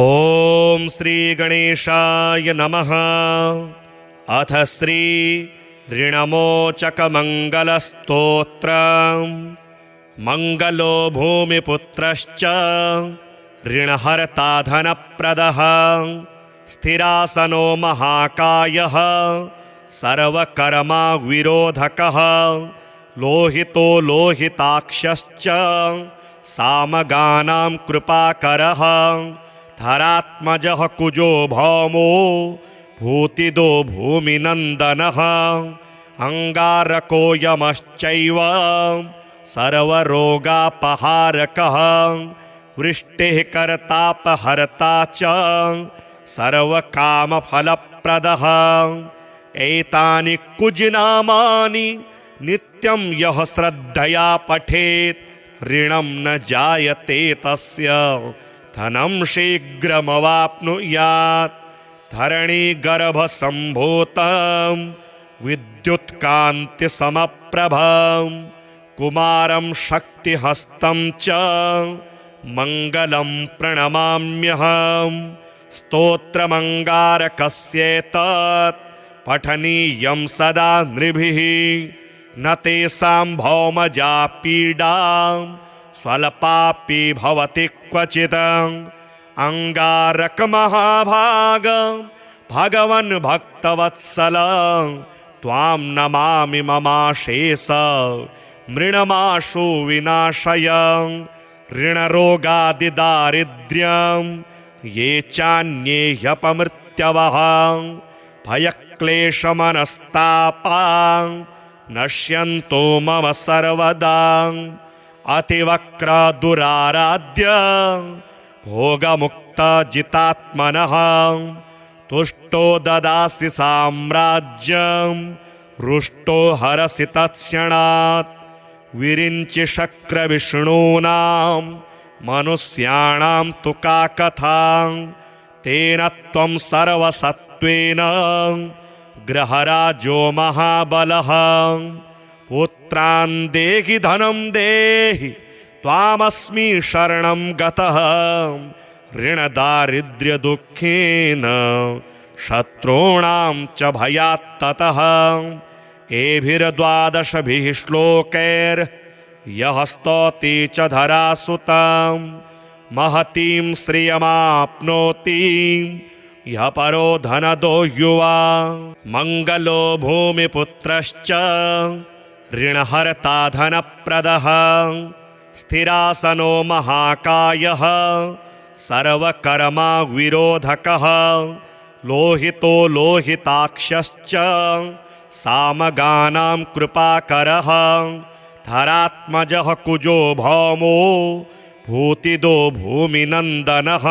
ओम श्री गणेशाय नमः। अथ श्री ऋणमोचक मंगलस्तोत्रम्। मंगलो भूमिपुत्रश्च ऋणहर्ता धनप्रदः स्थिरासनो महाकायः सर्वकर्मा विरोधकः लोहितो लोहिताक्षश्च सामगानां कृपाकरः धरात्मजः कुजो भौमो भूतिदो भूमिनन्दनः अंगारको यमश्चैव सर्वरोगापहारकः वृष्टिः कर्तापहर्ता च सर्वकामफलप्रदः एतानि कुजनामानि नित्यं यः श्रद्धया पठेत् ऋणं न जायते तस्य धनं शीघ्रमवाप्नुयात्। धरणीगर्भसम्भूतं विद्युत्कान्तिसमप्रभं कुमारं शक्तिहस्तं च मङ्गलं प्रणमाम्यहं। स्तोत्रमङ्गारकस्येतत् पठनीयं सदा नृभिः न तेषां भौमजा पीडां स्वल्पापि भवति क्वचित्। अंगारकमहाभाग भगवन् भक्तवत्सल त्वां नमामि ममाशेष मृणमाशु विनाशय। ऋणरोगादिदारिद्र्यं ये चान्ये ह्यपमृत्यवः भयक्लेशमनस्तापां नश्यन्तो मम सर्वदा। अतिवक्रदुराराध्य भोगमुक्तजितात्मनः तुष्टो ददासि साम्राज्यं रुष्टो हरसि तत्क्षणात्। विरिञ्चि शक्रविष्णूनां मनुष्याणां तु का कथा तेन त्वं सर्वसत्त्वेन ग्रहराजो महाबलः। पुत्रान् देहि धनं देहि त्वामस्मि शरणं गतः ऋणदारिद्र्यदुःखेन शत्रूणां च भयात्ततः। एभिर्द्वादशभिः श्लोकैर् यः स्तौति च धरासुतं महतीं श्रियमाप्नोति यः परो धनदो युवा। मंगलो भूमिपुत्रश्च ऋणहर्ता धनप्रदः स्थिरासनो महाकायः सर्वकर्मा विरोधकः लोहितो लोहिताक्षश्च सामगानां कृपाकरः धरात्मजः कुजो भौमो भूतिदो भूमिनन्दनः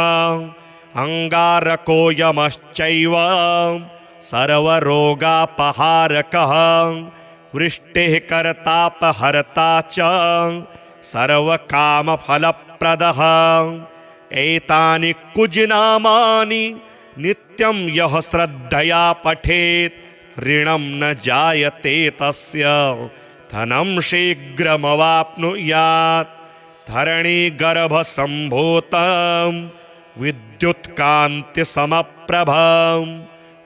अंगारको यमश्चैव सर्वरोगापहारकः वृष्टिः कर्तापहर्ता च सर्वकामफलप्रदः। एतानि कुजनामानि नित्यं यः श्रद्धया पठेत् ऋणं न जायते तस्य धनं शीघ्रमवाप्नुयात्। धरणीगर्भसम्भूतं विद्युत्कान्तिसमप्रभं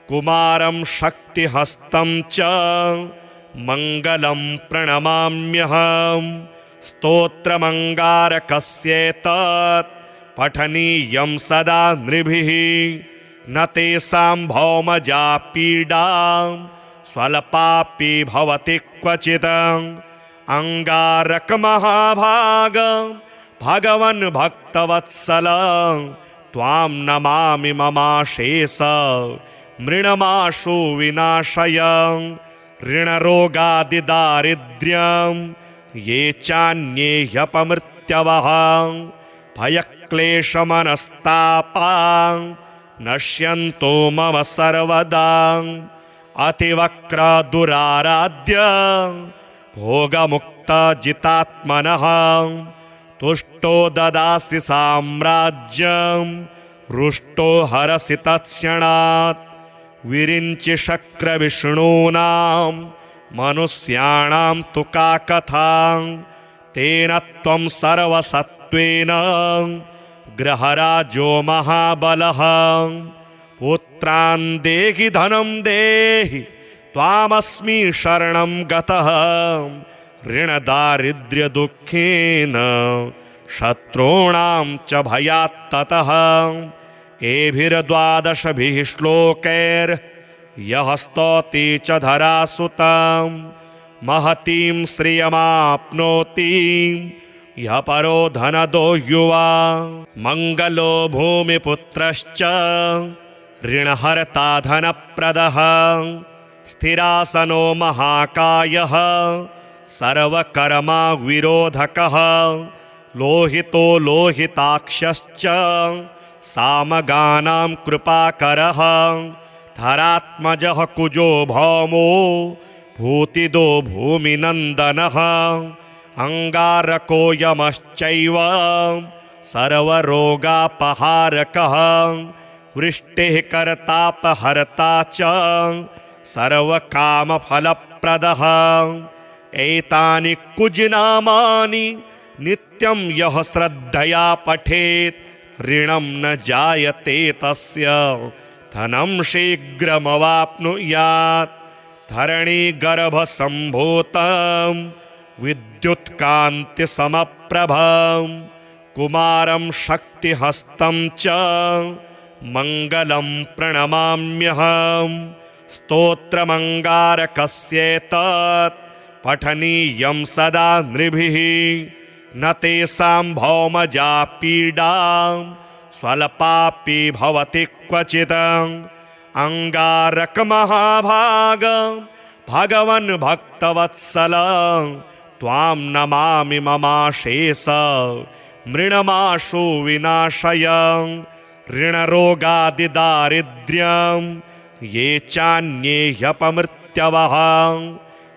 कुमारं शक्तिहस्तं च मङ्गलं प्रणमाम्यहं। स्तोत्रमङ्गारकस्येतत् पठनीयं सदा नृभिः न तेषां भौमजा पीडां स्वल्पापि भवति क्वचित्। अंगारकमहाभाग भगवन् भक्तवत्सल त्वां नमामि ममाशेष मृणमाशु विनाशय। ऋणरोगादिदारिद्र्यं ये चान्ये ह्यपमृत्यवः भयक्लेशमनस्तापां नश्यन्तो मम सर्वदा। अतिवक्रदुराराध्य भोगमुक्तजितात्मनः तुष्टो ददासि साम्राज्यं रुष्टो हरसि तत्क्षणात्। विरिञ्चि शक्रविष्णूनां मनुष्याणां तु का कथा तेन त्वं सर्वसत्त्वेन ग्रहराजो महाबलः पुत्रान् देहि धनं देहि त्वामस्मि शरणं गतः ऋणदारिद्र्यदुःखेन शत्रूणां च भयात्ततः एभिर्द्वादशभिः श्लोकैर्यः स्तौति च धरासुतां महतीं श्रियमाप्नोति यः परो धनदो युवा मङ्गलो भूमिपुत्रश्च ऋणहर्ता धनप्रदः स्थिरासनो महाकायः सर्वकर्मा विरोधकः लोहितो लोहिताक्षश्च सामगानां कृपाकरः धरात्मजः कुजो भौमो भूतिदो भूमिनन्दनः अंगारको यमश्चैव सर्वरोगापहारकः वृष्टिः कर्तापहर्ता च सर्वकामफलप्रदः एतानि कुजनामानि नित्यं यः श्रद्धया पठेत् ऋणं न जायते तस्य धनं शीघ्रमवाप्नुयात् धरणीगर्भसम्भूतं विद्युत्कान्तिसमप्रभं कुमारं शक्तिहस्तं च मङ्गलं प्रणमाम्यहम् स्तोत्रमङ्गारकस्येतत् पठनीयं सदा नृभिः न तेषां भौमजा पीडा स्वल्पापि भवति क्वचित् अंगारकमहाभाग भगवन् भक्तवत्सल त्वां नमामि ममाशेष मृणमाशु विनाशय ऋणरोगादिदारिद्र्यं ये चान्ये ह्यपमृत्यवः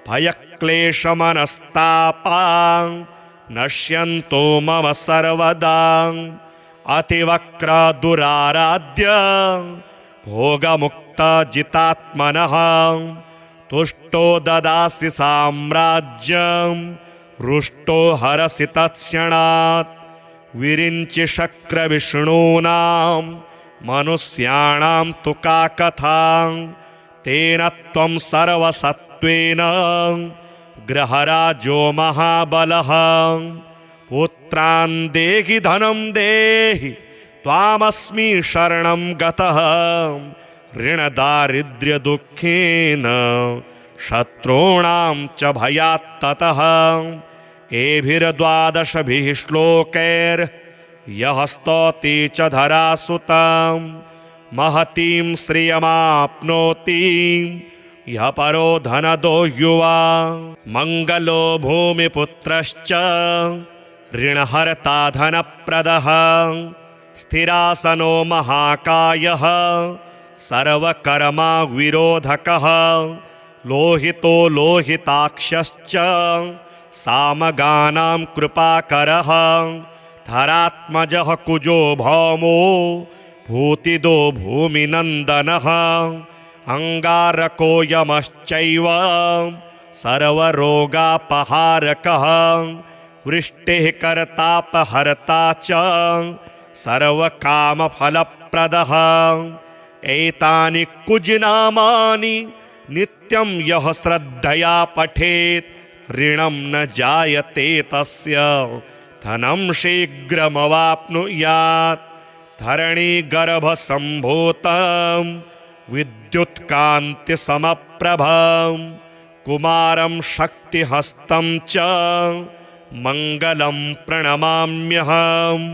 भयक्लेशमनस्तापां नश्यन्तो मम सर्वदा अतिवक्रदुराराध्य भोगमुक्तजितात्मनः तुष्टो ददासि साम्राज्यं रुष्टो हरसि तत्क्षणात् विरिञ्चि शक्रविष्णूनां मनुष्याणां तु का कथा तेन त्वं सर्वसत्त्वेन ग्रहराजो महाबलः पुत्रान् देहि धनं देहि त्वामस्मि शरणं गतः ऋणदारिद्र्यदुःखेन शत्रूणां च भयात्ततः एभिर्द्वादशभिः श्लोकैर्यः स्तौति च धरासुतां महतीं श्रियमाप्नोति यः परो धनदो युवा मङ्गलो भूमिपुत्रश्च ऋणहर्ता धनप्रदः स्थिरासनो महाकायः सर्वकर्मा विरोधकः लोहितो लोहिताक्षश्च सामगानां कृपाकरः धरात्मजः कुजो भौमो भूतिदो भूमिनन्दनः अंगारको यमश्चैव सर्वरोगापहारकः वृष्टिः कर्तापहर्ता च सर्वकामफलप्रदः एतानि कुजनामानि नित्यं यः श्रद्धया पठेत् ऋणं न जायते तस्य धनं शीघ्रमवाप्नुयात् धरणीगर्भसम्भूतं विद्युत्कान्तिसमप्रभं कुमारं शक्तिहस्तं च मङ्गलं प्रणमाम्यहम्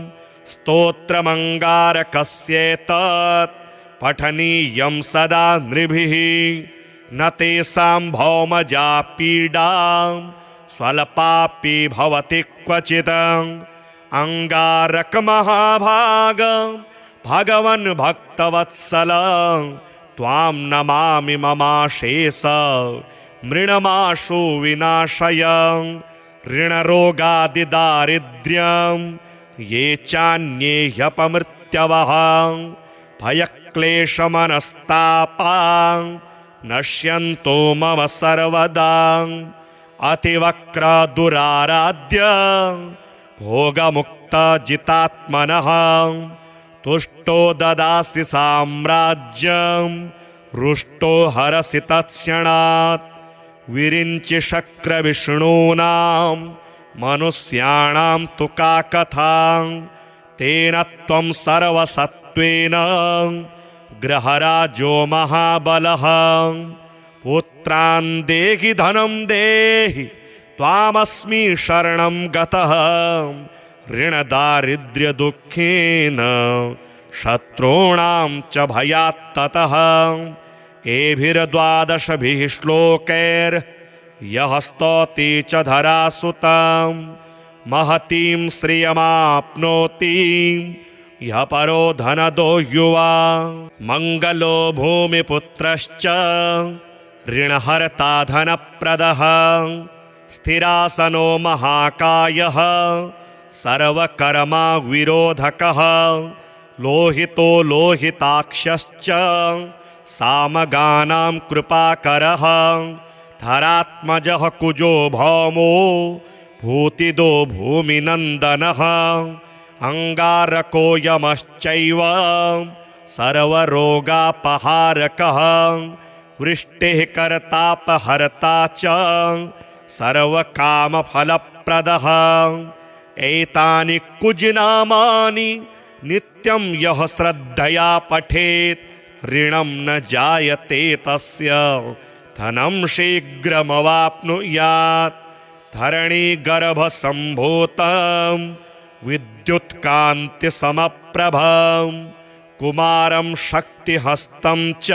स्तोत्रमङ्गारकस्येतत् पठनीयं सदा नृभिः न तेषां भौमजा पीडा स्वल्पापि भवति क्वचित् अंगारकमहाभाग भगवन् भक्तवत्सल त्वां नमामि ममाशेष मृणमाशु विनाशय ऋणरोगादिदारिद्र्यं ये चान्ये ह्यपमृत्यवः भयक्लेशमनस्तापां नश्यन्तो मम सर्वदा अतिवक्रदुराराध्य भोगमुक्तजितात्मनः तुष्टो ददासि साम्राज्यं रुष्टो हरसि तत्क्षणात् विरिञ्चि शक्रविष्णूनां मनुष्याणां तु का कथा तेन त्वं सर्वसत्त्वेन गृहराजो महाबलः पुत्रान् देहि धनं देहि त्वामस्मि शरणं गतः ऋणदारिद्र्यदुःखेन शत्रूणां च भयात्ततः एभिर्द्वादशभिः श्लोकैर्यः स्तौति च धरासुतां महतीं श्रियमाप्नोति यः परो धनदो युवा मङ्गलो भूमिपुत्रश्च ऋणहर्ता धनप्रदः स्थिरासनो महाकायः सर्वकर्मा विरोधकः लोहितो लोहिताक्षश्च सामगानां कृपाकरः धरात्मजः कुजो भौमो भूतिदो भूमिनन्दनः अङ्गारको यमश्चैव सर्वरोगापहारकः वृष्टिः कर्तापहर्ता च सर्वकामफलप्रदः एतानि कुजनामानि नित्यं यः श्रद्धया पठेत् ऋणं न जायते तस्य धनं शीघ्रमवाप्नुयात् धरणीगर्भसम्भूतं विद्युत्कान्तिसमप्रभं कुमारं शक्तिहस्तं च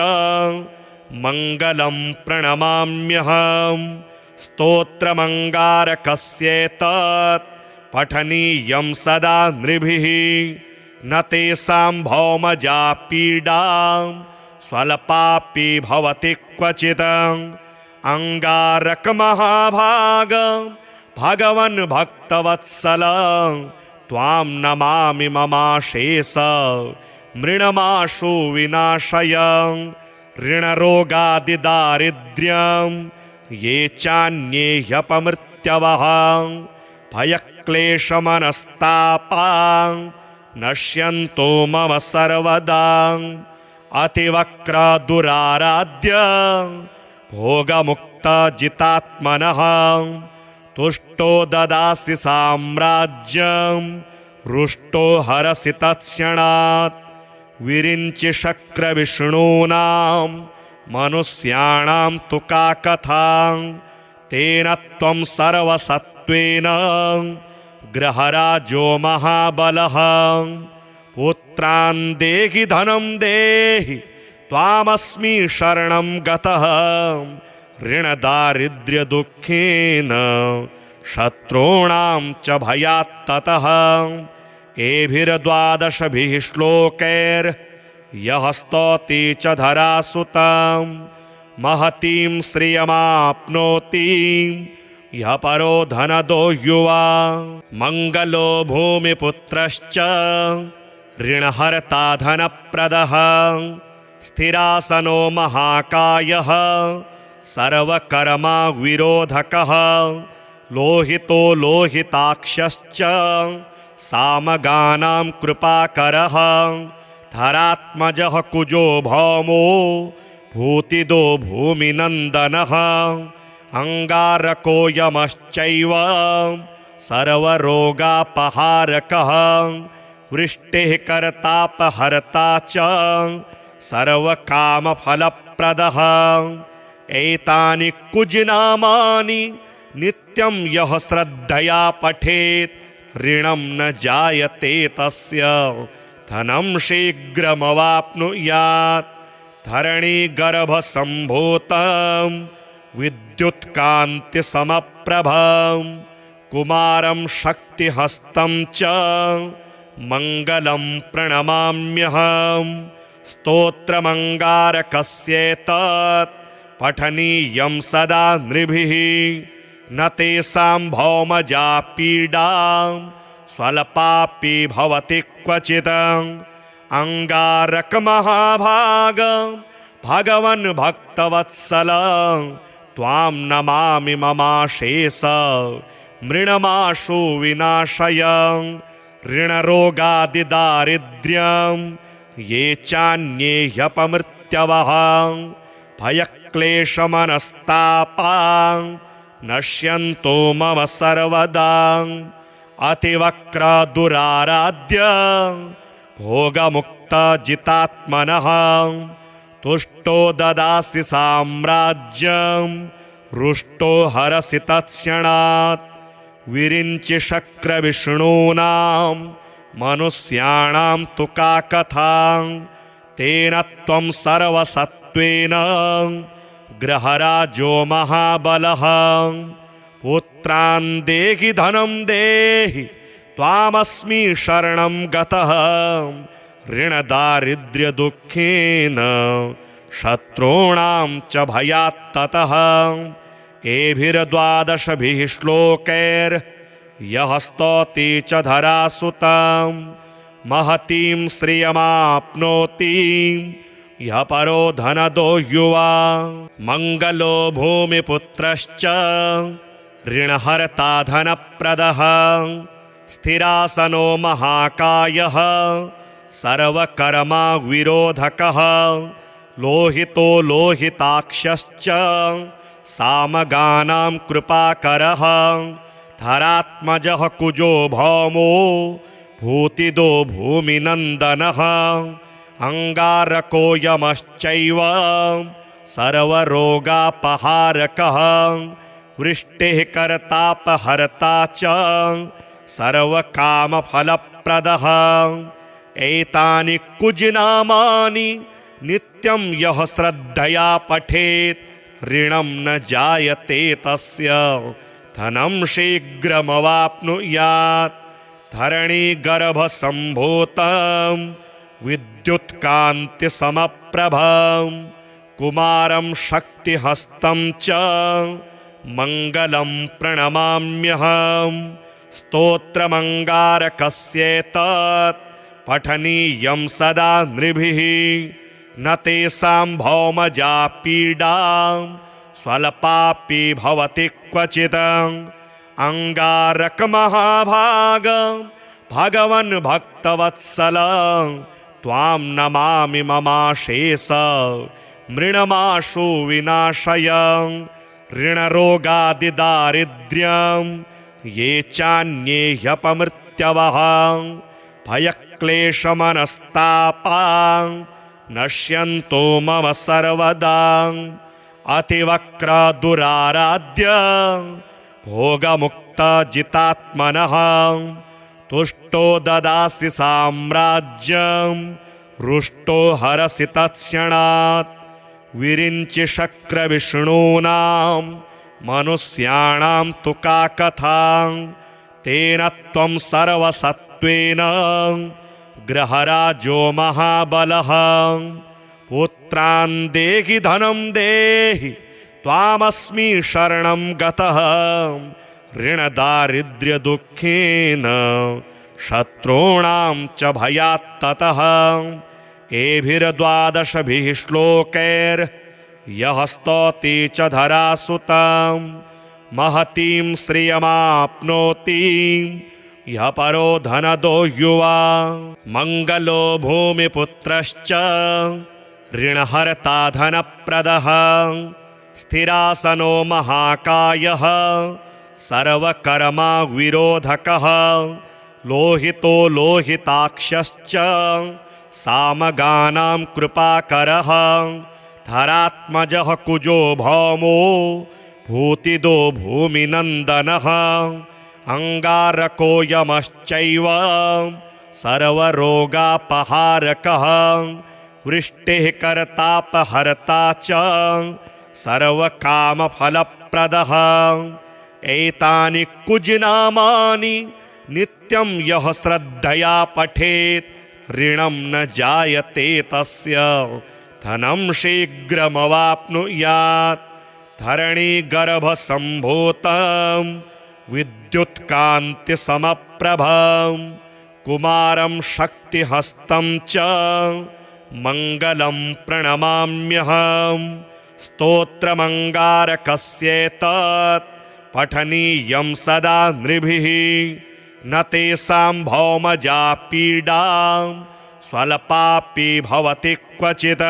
मङ्गलं प्रणमाम्यहं स्तोत्रमङ्गारकस्येतत् पठनीयं सदा नृभिः न तेषां भौमजा पीडा स्वल्पापि भवति क्वचित् अङ्गारकमहाभाग भगवन् भक्तवत्सल त्वां नमामि ममाशेष मृणमाशु विनाशय ऋणरोगादिदारिद्र्यं ये चान्ये ह्यपमृत्यवः भयक्लेशमनस्तापां नश्यन्तो मम सर्वदा अतिवक्रदुराराध्य भोगमुक्तजितात्मनः तुष्टो ददासि साम्राज्यं रुष्टो हरसि तत्क्षणात् विरिञ्चि शक्रविष्णूनां मनुष्याणां तु का कथा तेन त्वं सर्वसत्त्वेन गृहराजो महाबलः पुत्रान् देहि धनं देहि त्वामस्मि शरणं गतः ऋणदारिद्र्यदुःखेन शत्रूणां च भयात्ततः एभिर्द्वादशभिः श्लोकैर्यः स्तौति च धरासुतां महतीं श्रियमाप्नोति यः परो धनदो युवा मङ्गलो भूमिपुत्रश्च ऋणहर्ता धनप्रदः स्थिरासनो महाकायः सर्वकर्मा विरोधकः लोहितो लोहिताक्षश्च सामगानां कृपाकरः धरात्मजः कुजो भौमो भूतिदो भूमिनन्दनः अङ्गारको यमश्चैव सर्वरोगापहारकः वृष्टिः कर्तापहर्ता च सर्वकामफलप्रदः एतानि कुजनामानि नित्यं यः श्रद्धया पठेत् ऋणं न जायते तस्य धनं शीघ्रमवाप्नुयात् धरणीगर्भसम्भूतं विद्युत्कान्तिसमप्रभं कुमारं शक्तिहस्तं च मङ्गलं प्रणमाम्यहं स्तोत्रमङ्गारकस्येतत् पठनीयं सदा नृभिः न तेषां भौमजा पीडा स्वल्पापि भवति क्वचित् अङ्गारकमहाभाग भगवन् भक्तवत्सल त्वां नमामि ममाशेष मृणमाशु विनाशय ऋणरोगादिदारिद्र्यं ये चान्ये ह्यपमृत्यवः भयक्लेशमनस्तापां नश्यन्तो मम सर्वदा अतिवक्रदुराराध्य भोगमुक्तजितात्मनः तुष्टो ददासि साम्राज्यं रुष्टो हरसि तत्क्षणात् विरिञ्चि शक्रविष्णूनां मनुष्याणां तु का कथा तेन त्वं सर्वसत्त्वेन गृहराजो महाबलः पुत्रान् देहि धनं देहि त्वामस्मि शरणं गतः ऋणदारिद्र्यदुःखेन शत्रूणां च भयात्ततः एभिर्द्वादशभिः श्लोकैर्यः स्तौति च धरासुतां महतीं श्रियमाप्नोति यः परो धनदो युवा मङ्गलो भूमिपुत्रश्च ऋणहर्ता धनप्रदः स्थिरासनो महाकायः सर्वकर्मा विरोधकः लोहितो लोहिताक्षश्च सामगानां कृपाकरः धरात्मजः कुजो भौमो भूतिदो भूमिनन्दनः अङ्गारको यमश्चैव सर्वरोगापहारकः वृष्टिः कर्तापहर्ता च सर्वकामफलप्रदः एतानि कुजनामानि नित्यं यः श्रद्धया पठेत् ऋणं न जायते तस्य धनं शीघ्रमवाप्नुयात् धरणीगर्भसम्भूतं विद्युत्कान्तिसमप्रभं कुमारं शक्तिहस्तं च मङ्गलं प्रणमाम्यहं स्तोत्रमङ्गारकस्येतत् पठनीयं सदा नृभिः न तेषां भौमजा पीडां स्वल्पापि भवति क्वचित् अङ्गारकमहाभाग भगवन् भक्तवत्सल त्वां नमामि ममाशेष मृणमाशु विनाशय ऋणरोगादिदारिद्र्यं ये चान्ये ह्यपमृत्यवः भयक्लेशमनस्तापां नश्यन्तो मम सर्वदा अतिवक्रदुराराध्य भोगमुक्तजितात्मनः तुष्टो ददासि साम्राज्यं रुष्टो हरसि तत्क्षणात् विरिञ्चि शक्रविष्णूनां मनुष्याणां तु का कथा तेन त्वं सर्वसत्त्वेन गृहराजो महाबलः पुत्रान् देहि धनं देहि त्वामस्मि शरणं गतः ऋणदारिद्र्यदुःखेन शत्रूणां च भयात्ततः एभिर्द्वादशभिः श्लोकैर्यः स्तौति च धरासुतां महतीं श्रियमाप्नोति यः परो धनदो युवा मङ्गलो भूमिपुत्रश्च ऋणहर्ता धनप्रदः स्थिरासनो महाकायः सर्वकर्मा विरोधकः लोहितो लोहिताक्षश्च सामगानां कृपाकरः धरात्मजः कुजो भौमो भूतिदो भूमिनन्दनः अङ्गारको यमश्चैव सर्वरोगापहारकः वृष्टिः कर्तापहर्ता च सर्वकामफलप्रदः एतानि कुजनामानि नित्यं यः श्रद्धया पठेत् ऋणं न जायते तस्य धनं शीघ्रमवाप्नुयात् धरणीगर्भसम्भूतं विद्युत्कान्तिसमप्रभं कुमारं शक्तिहस्तं च मङ्गलं प्रणमाम्यहं स्तोत्रमङ्गारकस्येतत् पठनीयं सदा नृभिः न तेषां भौमजा पीडा स्वल्पापि भवति क्वचित्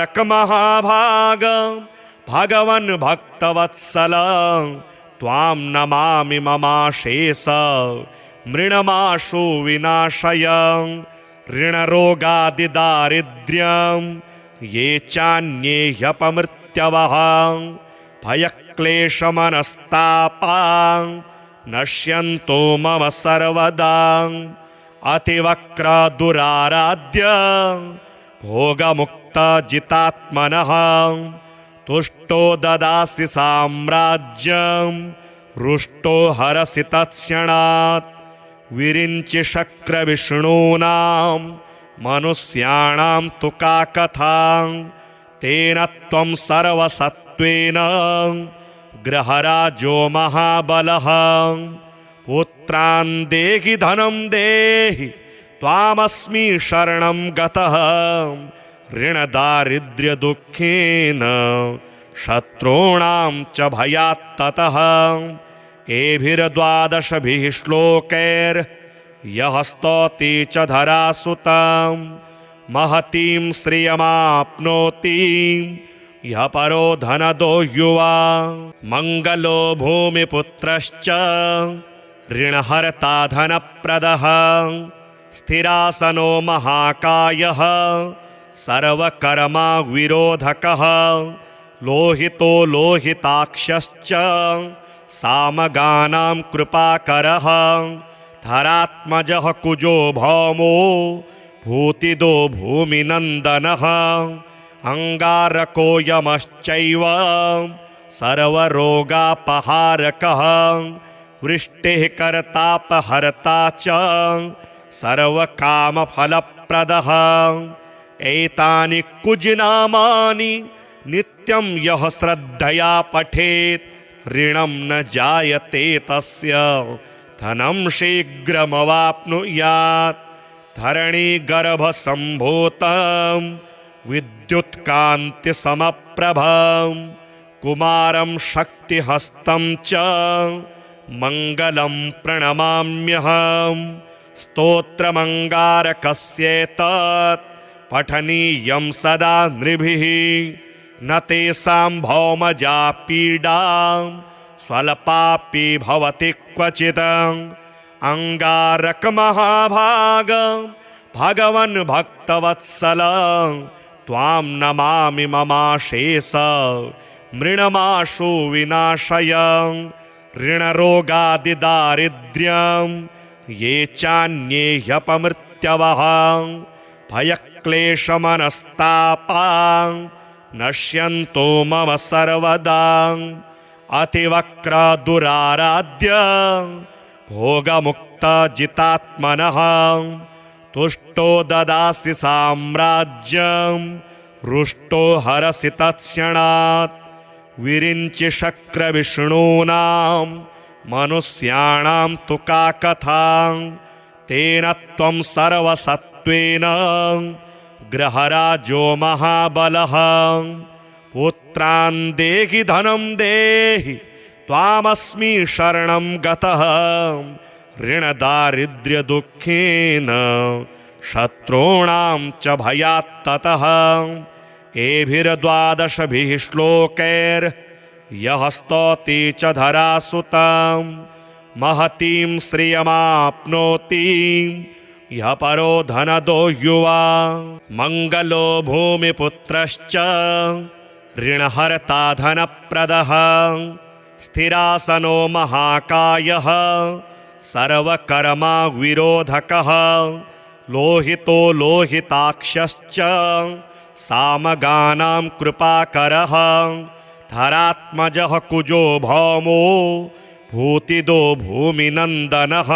अंगारकमहाभाग भगवन् भक्तवत्सल त्वां नमामि ममाशेष मृणमाशु विनाशय ऋणरोगादिदारिद्र्यं ये चान्ये ह्यपमृत्यवः भयक्लेशमनस्तापां नश्यन्तो मम सर्वदा अतिवक्रदुराराध्य भोगमुक्तजितात्मनः तुष्टो ददासि साम्राज्यं रुष्टो हरसि तत्क्षणात् विरिञ्चि शक्रविष्णूनां मनुष्याणां तु का कथा तेन त्वं सर्वसत्त्वेन ग्रहराजो महाबलः पुत्रान् देहि धनं देहि त्वामस्मि शरणं गतः ऋणदारिद्र्यदुःखेन शत्रूणां च भयात्ततः एभिर्द्वादशभिः श्लोकैर्यः स्तौति च धरासुतां महतीं श्रियमाप्नोति यः परो धनदो युवा मङ्गलो भूमिपुत्रश्च ऋणहर्ता धनप्रदः स्थिरासनो महाकायः सर्वकर्मा विरोधकः लोहितो लोहिताक्षश्च सामगानां कृपाकरः धरात्मजः कुजो भौमो भूतिदो भूमिनन्दनः अंगारको यमश्चैव सर्वरोगापहारकः वृष्टिः कर्तापहर्ता च सर्वकामफलप्रदः एतानि कुजनामानि नित्यं यः श्रद्धया पठेत् ऋणं न जायते तस्य धनं शीघ्रमवाप्नुयात् धरणीगर्भसम्भूतं विद्युत्कान्तिसमप्रभं कुमारं शक्तिहस्तं च मङ्गलं प्रणमाम्यहम् स्तोत्रमङ्गारकस्येतत् पठनीयं सदा नृभिः न तेषां भौमजा पीडा स्वल्पापि भवति क्वचित् अंगारकमहाभाग भगवन् भक्तवत्सल त्वां नमामि ममाशेष मृणमाशु विनाशय ऋणरोगादिदारिद्र्यं ये चान्ये ह्यपमृत्यवः भयक्लेशमनस्तापां नश्यन्तो मम सर्वदा अतिवक्रदुराराध्य भोगमुक्तजितात्मनः तुष्टो ददासि साम्राज्यं रुष्टो हरसि तत्क्षणात् विरिञ्चि शक्रविष्णूनां मनुष्याणां तु का कथा तेन त्वं सर्वसत्त्वेन ग्रहराजो महाबलः पुत्रान् देहि धनं देहि त्वामस्मि शरणं गतः ऋणदारिद्र्यदुःखेन शत्रूणां च भयात्ततः एभिर्द्वादशभिः श्लोकैर्यः स्तौति च धरासुतां महतीं श्रियमाप्नोति यः परो धनदो युवा मङ्गलो भूमिपुत्रश्च ऋणहर्ता धनप्रदः स्थिरासनो महाकायः सर्वकर्मा विरोधकः लोहितो लोहिताक्षश्च सामगानां कृपाकरः धरात्मजः कुजो भौमो भूतिदो भूमिनन्दनः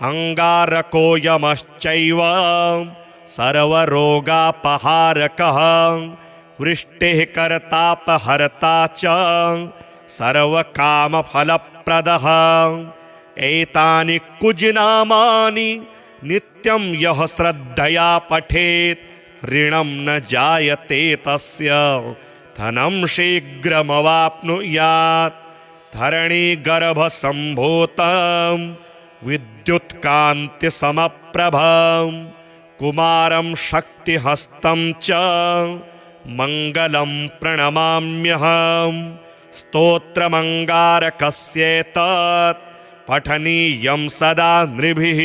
अंगारको यमश्चैव सर्वरोगापहारकः वृष्टिः कर्तापहर्ता च सर्वकामफलप्रदः एतानि कुजनामानि नित्यं यः श्रद्धया पठेत् ऋणं न जायते तस्य धनं शीघ्रमवाप्नुयात् धरणीगर्भसम्भूतं विद्युत्कान्तिसमप्रभं कुमारं शक्तिहस्तं च मङ्गलं प्रणमाम्यहम् स्तोत्रमङ्गारकस्येतत् पठनीयं सदा नृभिः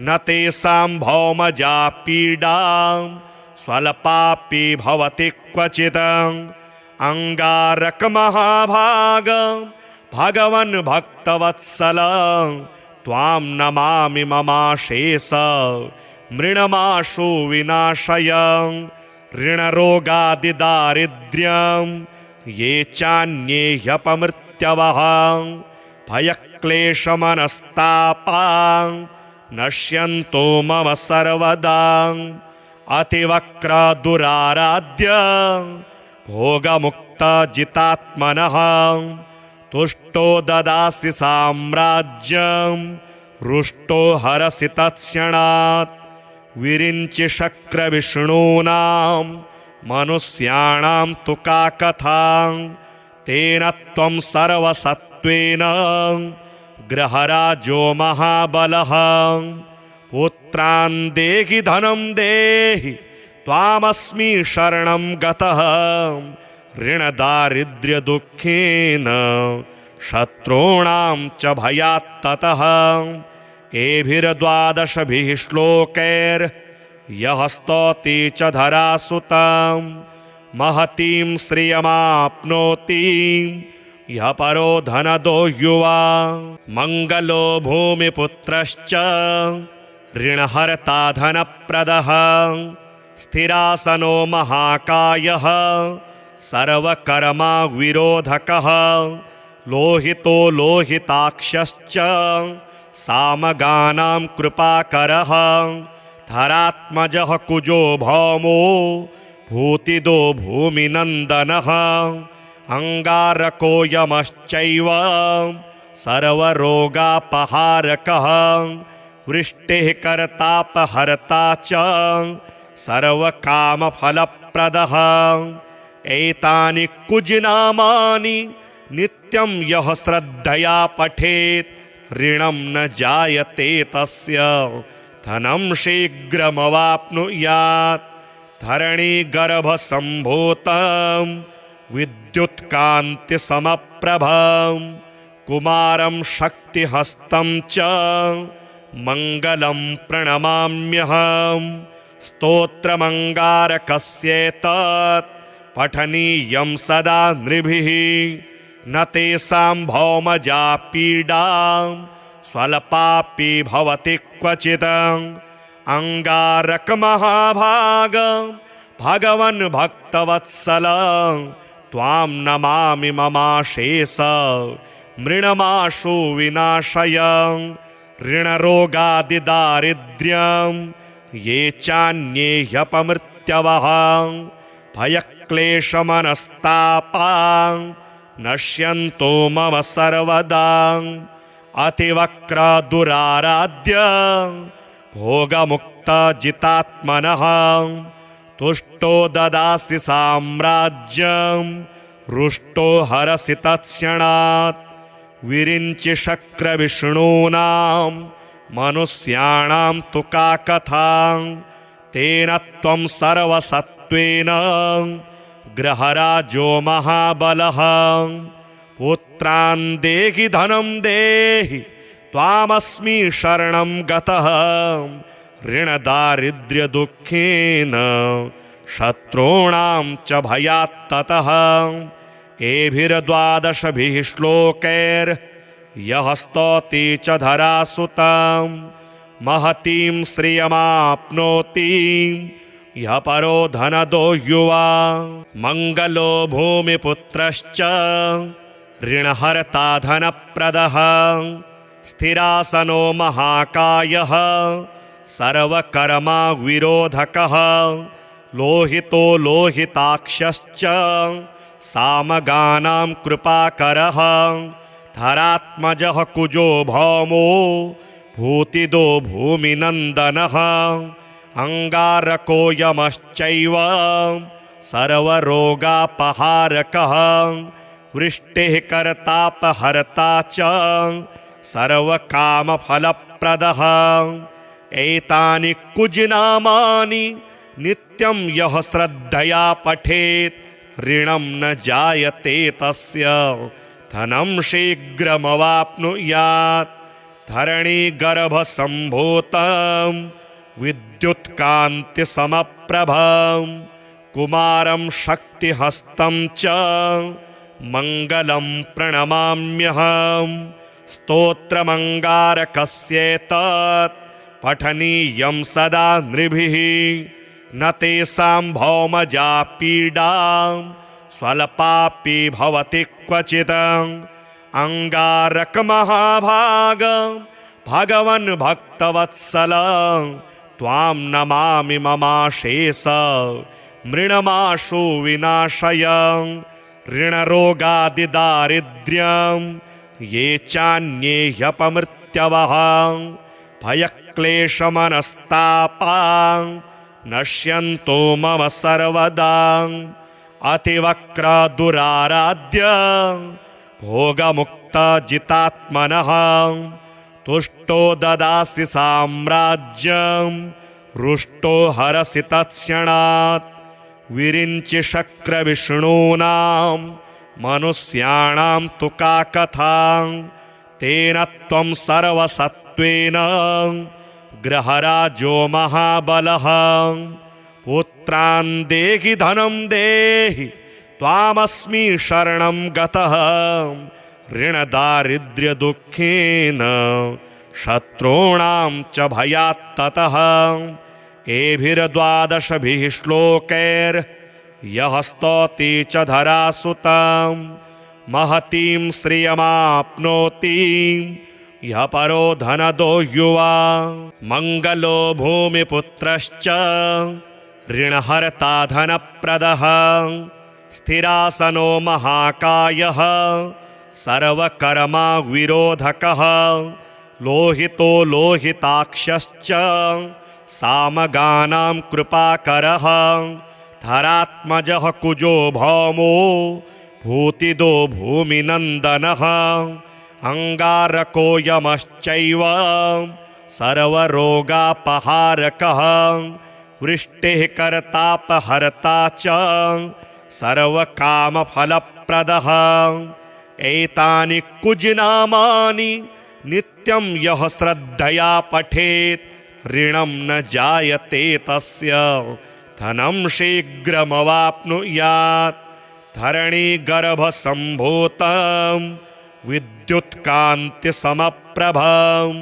न तेषां भौमजा पीडा स्वल्पापि भवति क्वचित् अङ्गारकमहाभाग भगवन् भक्तवत्सल त्वां नमामि ममाशेष मृणमाशु विनाशय ऋणरोगादिदारिद्र्यं ये चान्ये ह्यपमृत्यवः भयक्लेशमनस्तापां नश्यन्तो मम सर्वदा अतिवक्रदुराराध्य भोगमुक्तजितात्मनः तुष्टो ददासि साम्राज्यं रुष्टो हरसि तत्क्षणात् विरिञ्चि शक्रविष्णूनां मनुष्याणां तु का कथा तेन त्वं सर्वसत्त्वेन गृहराजो महाबलः पुत्रान् देहि धनं देहि त्वामस्मि शरणं गतः ऋणदारिद्र्यदुःखेन शत्रूणां च भयात्ततः एभिर्द्वादशभिः श्लोकैर्यः स्तौति च धरासुतां महतीं श्रियमाप्नोति यः परो धनदो युवा मङ्गलो भूमिपुत्रश्च ऋणहर्ता धनप्रदः स्थिरासनो महाकायः सर्वकर्मा विरोधकः लोहितो लोहिताक्षश्च सामगानां कृपाकरः धरात्मजः कुजो भौमो भूतिदो भूमिनन्दनः अङ्गारको यमश्चैव सर्वरोगापहारकः वृष्टिः करतापहर्ता च सर्वकामफलप्रदः एतानि कुजनामानि नित्यं यः श्रद्धया पठेत् ऋणं न जायते तस्य धनं शीघ्रमवाप्नुयात् धरणीगर्भसम्भूतं विद्युत्कान्तिसमप्रभं कुमारं शक्तिहस्तं च मङ्गलं प्रणमाम्यहम् स्तोत्रमङ्गारकस्येतत् पठनीयं सदा नृभिः न तेषां भौमजा पीडा स्वल्पापि भवति क्वचित् अङ्गारकमहाभाग भगवन् भक्तवत्सल त्वां नमामि ममाशेष मृणमाशु विनाशय ऋणरोगादिदारिद्र्यं ये चान्ये ह्यपमृत्यवः भयक्लेशमनस्तापां नश्यन्तो मम सर्वदा अतिवक्रदुराराध्य भोगमुक्तजितात्मनः तुष्टो ददासि साम्राज्यं रुष्टो हरसि तत्क्षणात् विरिञ्चि शक्रविष्णूनां मनुष्याणां तु का कथा तेन त्वं सर्वसत्त्वेन गृहराजो महाबलः पुत्रान् देहि धनं देहि त्वामस्मि शरणं गतः ऋणदारिद्र्यदुःखेन शत्रूणां च भयात्ततः एभिर्द्वादशभिः श्लोकैर्यः स्तौति च धरासुतां महतीं श्रियमाप्नोति यः परो धनदो युवा मङ्गलो भूमिपुत्रश्च ऋणहर्ता धनप्रदः स्थिरासनो महाकायः सर्वकर्मा विरोधकः लोहितो लोहिताक्षश्च सामगानां कृपाकरः धरात्मजः कुजो भौमो भूतिदो भूमिनन्दनः अङ्गारको यमश्चैव सर्वरोगापहारकः वृष्टिः कर्तापहर्ता च सर्वकामफलप्रदः एतानि कुजनामानि नित्यं यः श्रद्धया पठेत् ऋणं न जायते तस्य धनं शीघ्रमवाप्नुयात् धरणीगर्भसम्भूतं विद्युत्कान्तिसमप्रभं कुमारं शक्तिहस्तं च मङ्गलं प्रणमाम्यहं स्तोत्रमङ्गारकस्येतत् पठनीयं सदा नृभिः न तेषां भौमजा पीडा स्वल्पापि भवति क्वचित् अङ्गारकमहाभाग भगवन् भक्तवत्सल त्वां नमामि ममाशेष मृणमाशु विनाशय ऋणरोगादिदारिद्र्यं ये चान्ये ह्यपमृत्यवः भयक्लेशमनस्तापां नश्यन्तो मम सर्वदा अतिवक्रदुराराध्य भोगमुक्तजितात्मनः तुष्टो ददासि साम्राज्यं रुष्टो हरसि तत्क्षणात् विरिञ्चि शक्रविष्णूनां मनुष्याणां तु का कथा तेन त्वं सर्वसत्त्वेन ग्रहराजो महाबलः पुत्रान् देहि धनं देहि त्वामस्मि शरणं गतः ऋणदारिद्र्यदुःखेन शत्रूणां च भयात्ततः एभिर्द्वादशभिः श्लोकैर्यः स्तौति च धरासुतां महतीं श्रियमाप्नोति यः परो धनदो युवा मङ्गलो भूमिपुत्रश्च ऋणहर्ता धनप्रदः स्थिरासनो महाकायः सर्वकर्मा विरोधकः लोहितो लोहिताक्षश्च सामगानां कृपाकरः धरात्मजः कुजो भौमो भूतिदो भूमिनन्दनः अङ्गारको यमश्चैव सर्वरोगापहारकः वृष्टिः कर्तापहर्ता च सर्वकामफलप्रदः एतानि कुजनामानि नित्यं यः श्रद्धया पठेत् ऋणं न जायते तस्य धनं शीघ्रमवाप्नुयात् धरणीगर्भसम्भूतं विद्युत्कान्तिसमप्रभं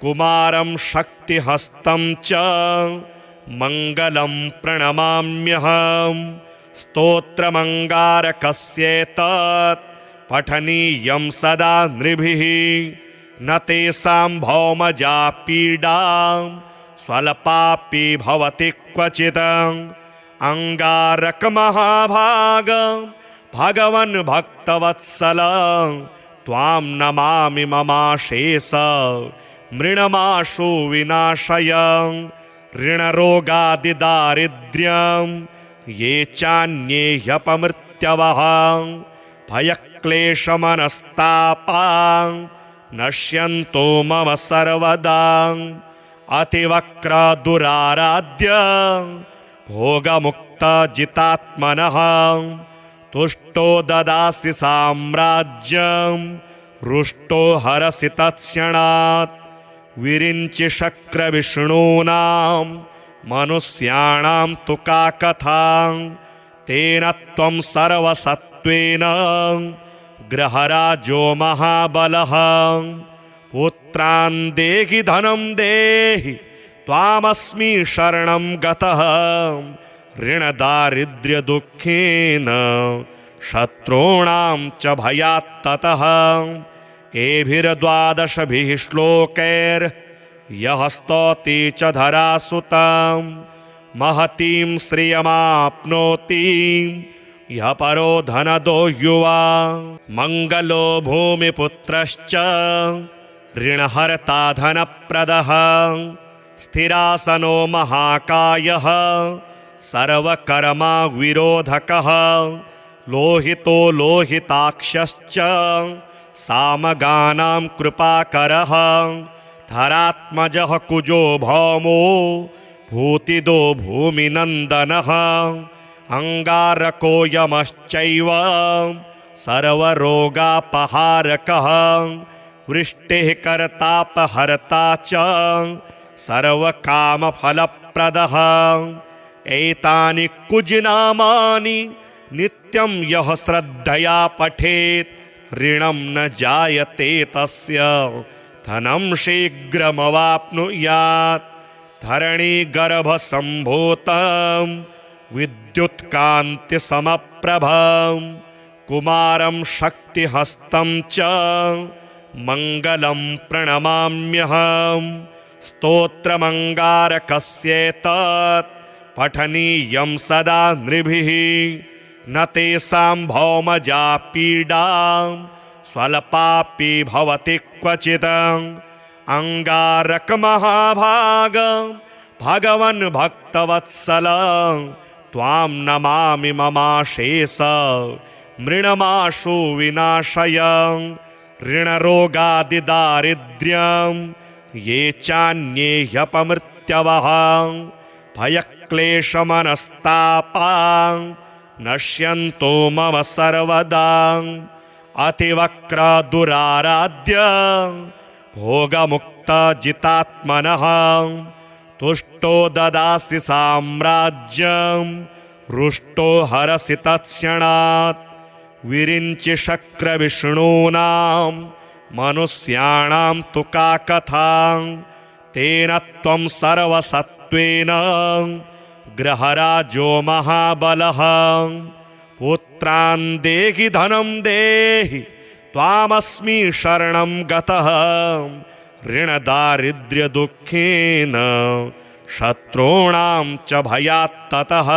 कुमारं शक्तिहस्तं च मङ्गलं प्रणमाम्यहं स्तोत्रमङ्गारकस्येतत् पठनीयं सदा नृभिः न तेषां भौमजा पीडा स्वल्पापि भवति क्वचित् अङ्गारकमहाभाग भगवन् भक्तवत्सल त्वां नमामि ममाशेष मृणमाशु विनाशय ऋणरोगादिदारिद्र्यं ये चान्ये ह्यपमृत्यवः भयक्लेशमनस्तापां नश्यन्तो मम सर्वदा अतिवक्रदुराराध्य भोगमुक्तजितात्मनः तुष्टो ददासि साम्राज्यं रुष्टो हरसि तत्क्षणात् विरिञ्चि शक्रविष्णूनां मनुष्याणां तु का कथा तेन त्वं सर्वसत्त्वेन ग्रहराजो महाबलः पुत्रान् देहि धनं देहि त्वामस्मि शरणं गतः ऋणदारिद्र्यदुःखेन शत्रूणां च भयात्ततः एभिर्द्वादशभिः श्लोकैर्यः स्तौति च धरासुतां महतीं श्रियमाप्नोति यः परो धनदो युवा मङ्गलो भूमिपुत्रश्च ऋणहर्ता धनप्रदः स्थिरासनो महाकायः सर्वकर्मा विरोधकः लोहितो लोहिताक्षश्च सामगानां कृपाकरः धरात्मजः कुजो भौमो भूतिदो भूमिनन्दनः अंगारको यमश्चैव सर्वरोगापहारकः वृष्टिः कर्तापहर्ता च सर्वकामफलप्रदः एतानि कुजनामानि नित्यं यः श्रद्धया पठेत् ऋणं न जायते तस्य धनं शीघ्रमवाप्नुयात् धरणीगर्भसम्भूतं विद्युत्कान्तिसमप्रभं कुमारं शक्तिहस्तं च मङ्गलं प्रणमाम्यहं स्तोत्रमङ्गारकस्येतत् पठनीयं सदा नृभिः न तेषां भौमजा पीडा स्वल्पापि भवति क्वचित् अंगारकमहाभाग भगवन् भक्तवत्सल त्वां नमामि ममाशेष मृणमाशु विनाशय ऋणरोगादिदारिद्र्यं ये चान्ये ह्यपमृत्यवः भयक्लेशमनस्तापां नश्यन्तो मम सर्वदा अतिवक्रदुराराध्य भोगमुक्तजितात्मनः तुष्टो ददासि साम्राज्यं रुष्टो हरसि तत्क्षणात् विरिञ्चि शक्रविष्णूनां मनुष्याणां तु का कथा तेन त्वं सर्वसत्त्वेन ग्रहराजो महाबलः पुत्रान् देहि धनं देहि त्वामस्मि शरणं गतः ऋणदारिद्र्यदुःखेन शत्रूणां च भयात्ततः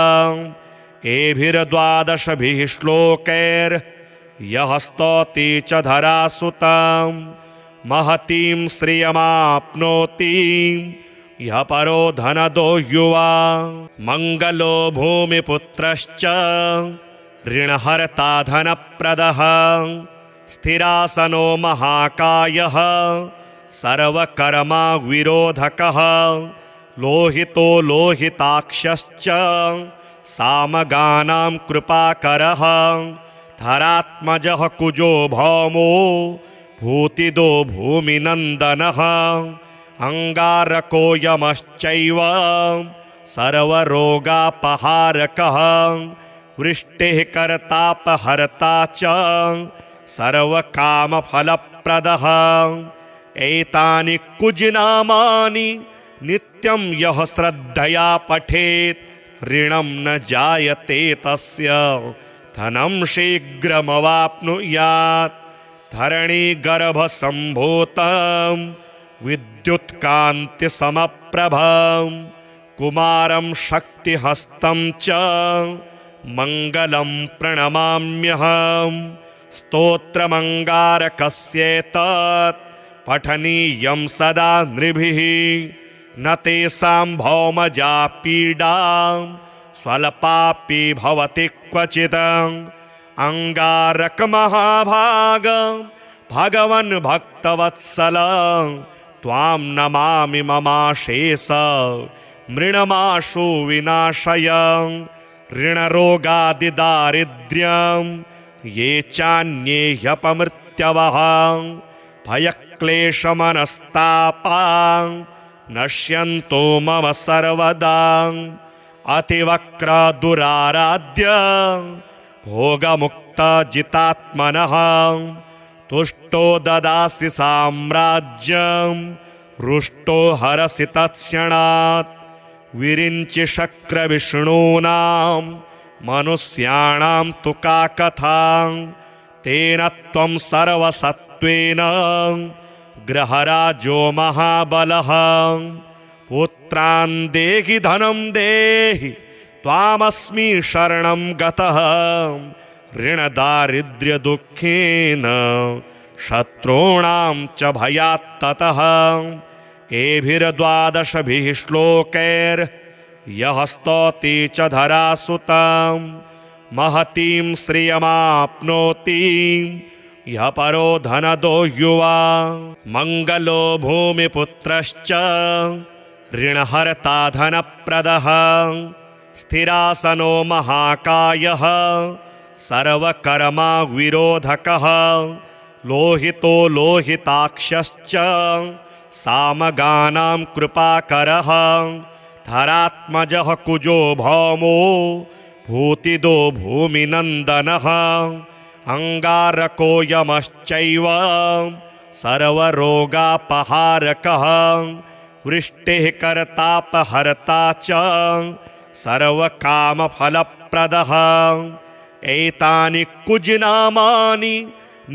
एभिर्द्वादशभिः श्लोकैर् यः स्तौति च धरासुतां महतीं श्रियमाप्नोति यः परो धनदो युवा मङ्गलो भूमिपुत्रश्च ऋणहर्ता धनप्रदः स्थिरासनो महाकायः सर्वकर्मा विरोधकः लोहितो लोहिताक्षश्च सामगानां कृपाकरः धरात्मजः कुजो भौमो भूतिदो भूमिनन्दनः अंगारको यमश्चैव सर्वरोगापहारकः वृष्टिः कर्तापहर्ता च सर्वकामफलप्रदः एतानि कुजनामानि नित्यं यः श्रद्धया पठेत् ऋणं न जायते तस्य धनं शीघ्रमवाप्नुयात् धरणीगर्भसम्भूतं विद्युत्कान्तिसमप्रभं कुमारं शक्तिहस्तं च मङ्गलं प्रणमाम्यहं स्तोत्रमङ्गारकस्येतत् पठनीयं सदा नृभिः न तेषां भौमजा पीडा स्वल्पापि भवति क्वचित् अंगारकमहाभाग भगवन् भक्तवत्सल त्वां नमामि ममाशेष मृणमाशु विनाशय ऋणरोगादिदारिद्र्यं ये चान्ये ह्यपमृत्यवः भयक्लेशमनस्तापां नश्यन्तो मम सर्वदा अतिवक्रदुराराध्य भोगमुक्तजितात्मनः तुष्टो ददासि साम्राज्यं रुष्टो हरसि तत्क्षणात् विरिञ्चि शक्रविष्णूनां मनुष्याणां तु का कथा तेन त्वं सर्वसत्त्वेन ग्रहराजो महाबलः पुत्रान् देहि धनं देहि त्वामस्मि शरणं गतः ऋणदारिद्र्यदुःखेन शत्रूणां च भयात्ततः एभिर्द्वादशभिः श्लोकैर् यः स्तौति च धरासुतां महतीं श्रियमाप्नोति यः परो धनदो युवा मंगलो भूमिपुत्रश्च ऋणहर्ता धनप्रदः स्थिरासनो महाकायः सर्वकर्मा विरोधकः लोहितो लोहिताक्षश्च सामगानां कृपाकरः धरात्मजः कुजो भौमो भूतिदो भूमिनन्दनः अंगारको यमश्चैव सर्वरोगापहारकः वृष्टिः कर्तापहर्ता च सर्वकामफलप्रदः एतानि कुजनामानि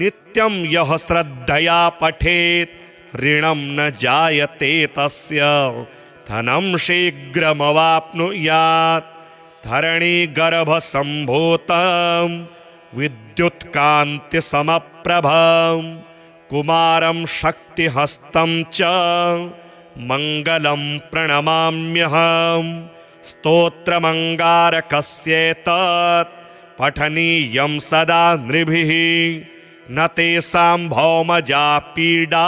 नित्यं यः श्रद्धया पठेत् ऋणं न जायते तस्य धनं शीघ्रमवाप्नुयात् धरणीगर्भसम्भूतं विद्युत्कान्तिसमप्रभं कुमारं शक्तिहस्तं च मङ्गलं प्रणमाम्यहम् स्तोत्रमङ्गारकस्येतत् पठनीयं सदा नृभिः न तेषां भौमजा पीडा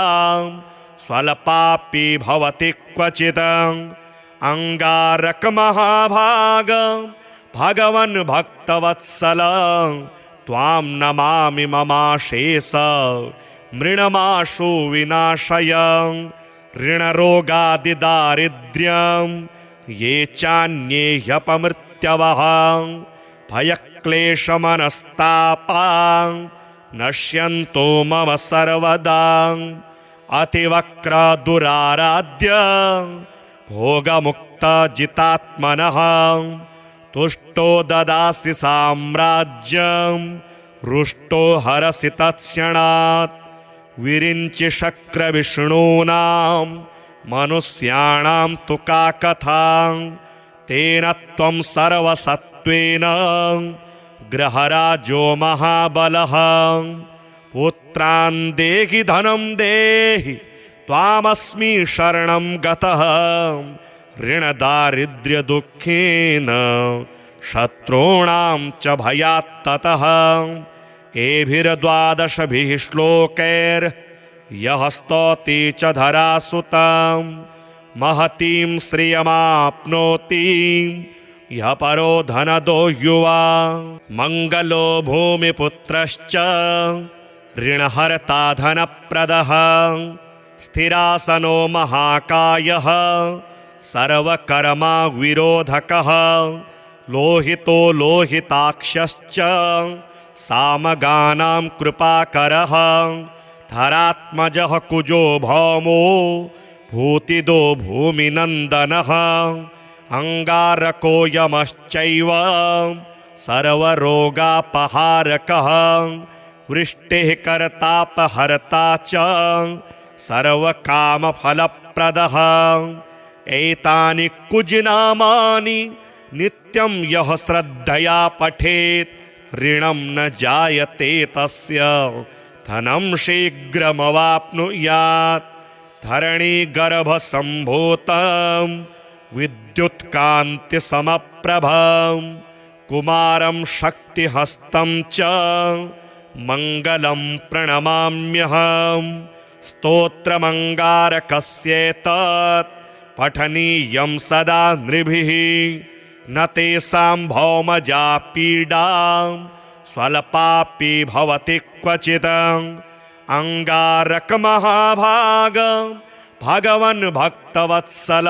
स्वल्पापि भवति क्वचित् अंगारकमहाभाग भगवन् भक्तवत्सल त्वां नमामि ममाशेष मृणमाशु विनाशय ऋणरोगादिदारिद्र्यं ये चान्ये ह्यपमृत्यवः भयक्लेशमनस्तापां नश्यन्तो मम सर्वदा अतिवक्रदुराराध्य भोगमुक्तजितात्मनः तुष्टो ददासि साम्राज्यं रुष्टो हरसि तत्क्षणात् विरिञ्चि शक्रविष्णूनां मनुष्याणां तु का कथा तेन त्वं सर्वसत्त्वेन ग्रहराजो महाबलः पुत्रान् देहि धनं देहि त्वामस्मि शरणं गतः ऋणदारिद्र्यदुःखेन शत्रूणां च भयात्ततः एभिर्द्वादशभिः श्लोकैर्यः स्तौति च धरासुतां महतीं श्रियमाप्नोति यः परो धनदो युवा मंगलो भूमिपुत्रश्च ऋणहर्ता धनप्रदः स्थिरासनो महाकायः सर्वकर्मा विरोधकः लोहितो लोहिताक्षश्च सामगानां कृपाकरः धरात्मजः कुजो भौमो भूतिदो भूमिनन्दनः अंगारको यमश्चैव सर्वरोगापहारकः वृष्टिः कर्तापहर्ता च सर्वकामफलप्रदः एतानि कुजनामानि नित्यं यः श्रद्धया पठेत् ऋणं न जायते तस्य धनं शीघ्रमवाप्नुयात् धरणीगर्भसम्भूतं विद्युत्कान्तिसमप्रभं कुमारं शक्तिहस्तं च मङ्गलं प्रणमाम्यहम् स्तोत्रमङ्गारकस्येतत् पठनीयं सदा नृभिः न तेषां भौमजा पीडा स्वल्पापि भवति क्वचित् अंगारकमहाभाग भगवन् भक्तवत्सल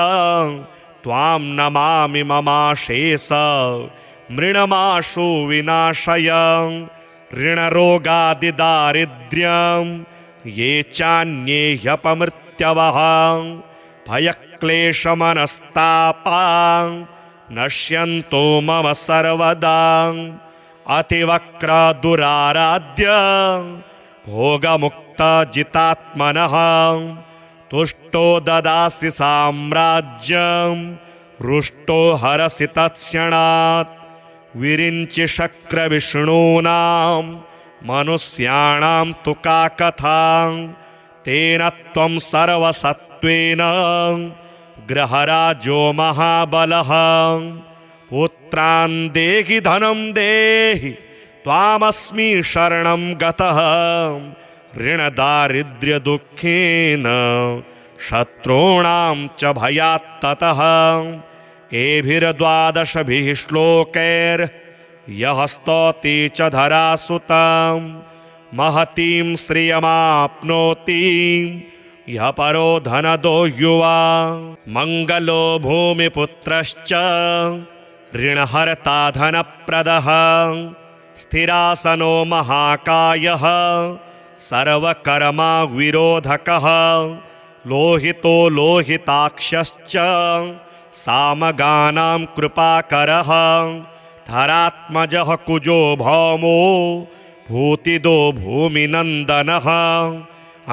त्वां नमामि ममाशेष मृणमाशु विनाशय ऋणरोगादिदारिद्र्यं ये चान्ये ह्यपमृत्यवः भयक्लेशमनस्तापां नश्यन्तो मम सर्वदा अतिवक्रदुराराध्य भोगमुक्तजितात्मनः तुष्टो ददासि साम्राज्यं रुष्टो हरसि तत्क्षणात् विरिञ्चि शक्रविष्णूनां मनुष्याणां तु का कथा तेन त्वं सर्वसत्त्वेन ग्रहराजो महाबलः पुत्रान् देहि धनं देहि त्वामस्मि शरणं गतः ऋणदारिद्र्यदुःखेन शत्रूणां च भयात्ततः एभिर्द्वादशभिः श्लोकैर्यः स्तौति च धरासुतां महतीं श्रियमाप्नोति यः परो धनदो युवा मङ्गलो भूमिपुत्रश्च ऋणहर्ता धनप्रदः स्थिरासनो महाकायः सर्वकर्मा विरोधकः लोहितो लोहिताक्षश्च सामगानां कृपाकरः धरात्मजः कुजो भौमो भूतिदो भूमिनन्दनः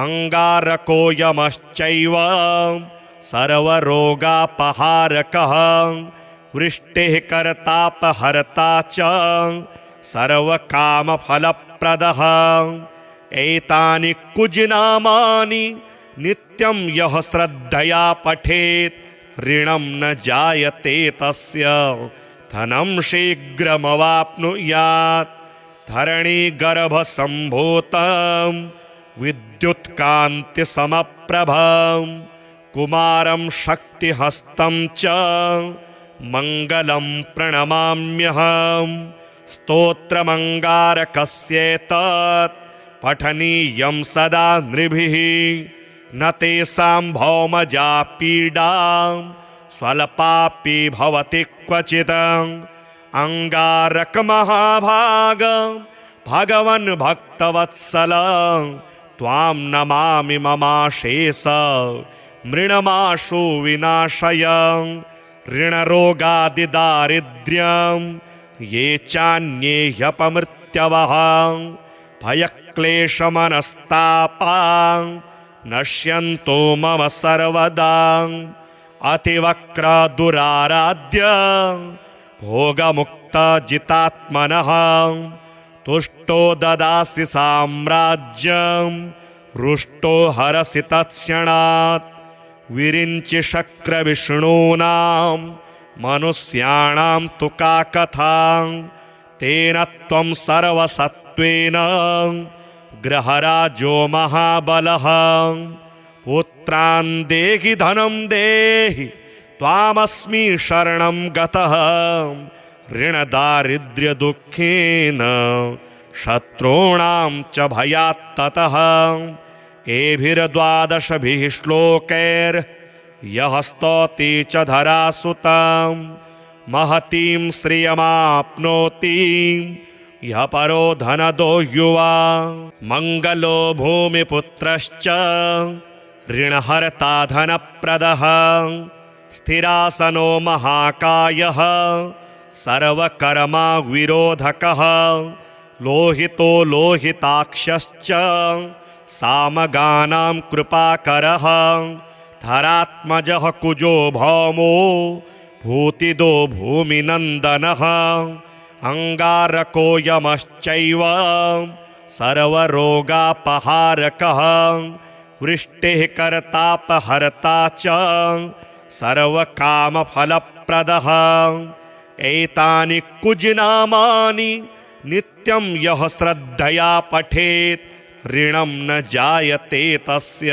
अंगारको यमश्चैव सर्वरोगापहारकः वृष्टिः कर्तापहर्ता च सर्वकामफलप्रदः एतानि कुजनामानि नित्यं यः श्रद्धया पठेत् ऋणं न जायते तस्य धनं शीघ्रमवाप्नुयात् धरणीगर्भसम्भूतं विद्युत्कान्तिसमप्रभं कुमारं शक्तिहस्तं च मङ्गलं प्रणमाम्यहं स्तोत्रमङ्गारकस्येतत् पठनीयं सदा नृभिः न तेषां भौमजा पीडा स्वल्पापि भवति क्वचित् अंगारकमहाभाग भगवन् भक्तवत्सल त्वां नमामि ममाशेष मृणमाशु विनाशय ऋणरोगादिदारिद्र्यं ये चान्ये ह्यपमृत्यवः भयक्लेशमनस्तापां नश्यन्तो मम सर्वदा अतिवक्रदुराराध्य भोगमुक्तजितात्मनः तुष्टो ददासि साम्राज्यं रुष्टो हरसि तत्क्षणात् विरिञ्चि शक्रविष्णूनां मनुष्याणां तु का कथा तेन त्वं सर्वसत्त्वेन ग्रहराजो महाबलः पुत्रान् देहि धनं देहि त्वामस्मि शरणं गतः ऋणदारिद्र्यदुःखेन शत्रूणां च भयात्ततः एभिर्द्वादशभिः श्लोकैर्यः स्तौति च धरासुतां महतीं श्रियमाप्नोति यः परो धनदो युवा मङ्गलो भूमिपुत्रश्च ऋणहर्ता धनप्रदः स्थिरासनो महाकायः सर्वकर्मा विरोधकः लोहितो लोहिताक्षश्च सामगानां कृपाकरः धरात्मजः कुजो भौमो भूतिदो भूमिनन्दनः अंगारको यमश्चैव सर्वरोगापहारकः वृष्टिः कर्तापहर्ता च सर्वकामफलप्रदः एतानि कुजनामानि नित्यं यः श्रद्धया पठेत् ऋणं न जायते तस्य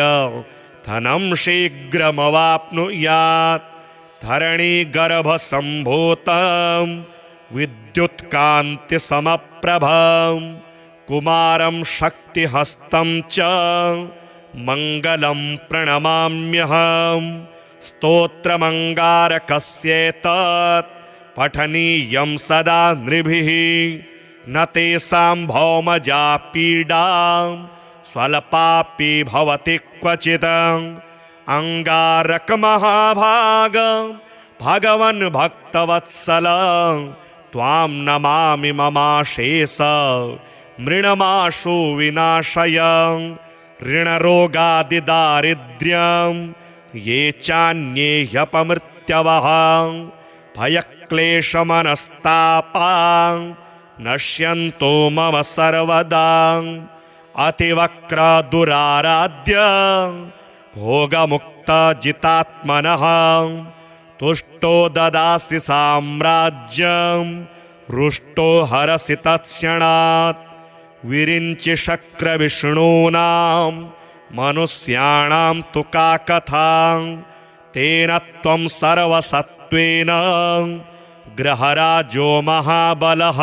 धनं शीघ्रमवाप्नुयात् धरणीगर्भसम्भूतं विद्युत्कान्तिसमप्रभं कुमारं शक्तिहस्तं च मङ्गलं प्रणमाम्यहं स्तोत्रमङ्गारकस्येतत् पठनीयं सदा नृभिः न तेषां भौमजा पीडा स्वल्पापि भवति क्वचित् अंगारकमहाभाग भगवन् भक्तवत्सल त्वां नमामि ममाशेष मृणमाशु विनाशय ऋणरोगादिदारिद्र्यं ये चान्ये ह्यपमृत्यवः भयक्लेशमनस्तापां नश्यन्तो मम सर्वदा अतिवक्रदुराराध्य भोगमुक्त भगवन्मुक्तजितात्मनः तुष्टो ददासि साम्राज्यं रुष्टो हरसि तत्क्षणात् विरिञ्चि शक्रविष्णूनां मनुष्याणां तु का कथा तेन त्वं सर्वसत्त्वेन गृहराजो महाबलः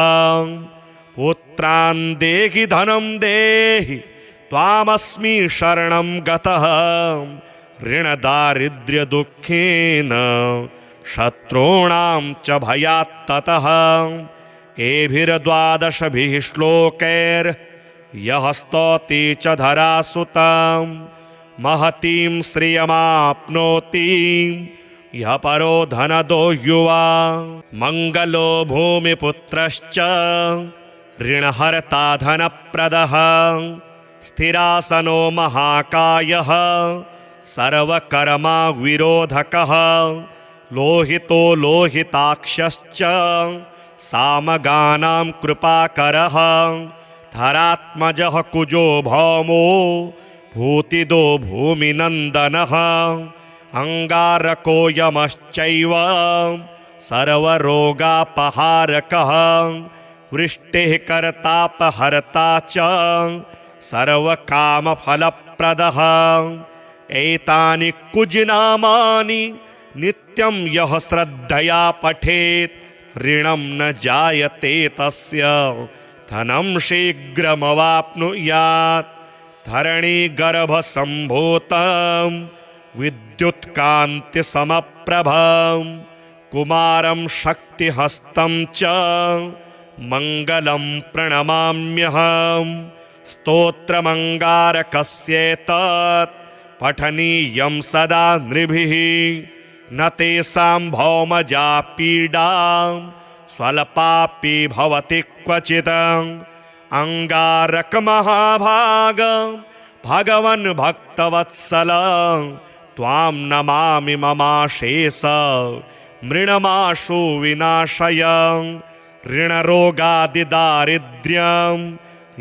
पुत्रान् देहि धनं देहि त्वामस्मि शरणं गतः ऋणदारिद्र्यदुःखेन शत्रूणां च भयात्ततः एभिर्द्वादशभिः श्लोकैर्यः स्तौति च धरासुतां महतीं श्रियमाप्नोति यः परो धनदो युवा मङ्गलो भूमिपुत्रश्च ऋणहर्ता धनप्रदः स्थिरासनो महाकायः सर्वकर्मा विरोधकः लोहितो लोहिताक्षश्च सामगानां कृपाकरः धरात्मजः कुजो भौमो भूतिदो भूमिनन्दनः अंगारको यमश्चैव सर्वरोगापहारकः वृष्टिः कर्तापहर्ता च सर्वकामफलप्रदः एतानि कुजनामानि नित्यं यः श्रद्धया पठेत् ऋणं न जायते तस्य धनं शीघ्रमवाप्नुयात् धरणीगर्भसम्भूतं विद्युत्कान्तिसमप्रभं कुमारं शक्तिहस्तं च मङ्गलं प्रणमाम्यहम् स्तोत्रमङ्गारकस्येतत् पठनीयं सदा नृभिः न तेषां भौमजा पीडां स्वल्पापि भवति क्वचित् अंगारकमहाभाग भगवन् भक्तवत्सल त्वां नमामि ममाशेष मृणमाशु विनाशय ऋणरोगादिदारिद्र्यं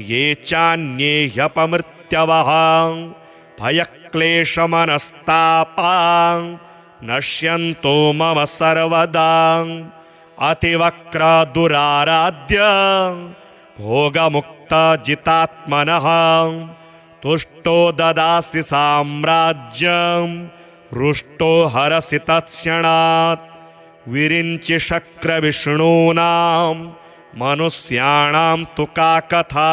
ये चान्ये ह्यपमृत्यवः भयक्लेशमनस्तापां नश्यन्तो मम सर्वदा अतिवक्रदुराराध्य भोगमुक्तजितात्मनः तुष्टो ददासि साम्राज्यं रुष्टो हरसि तत्क्षणात् विरिञ्चि शक्रविष्णूनां मनुष्याणां तु का कथा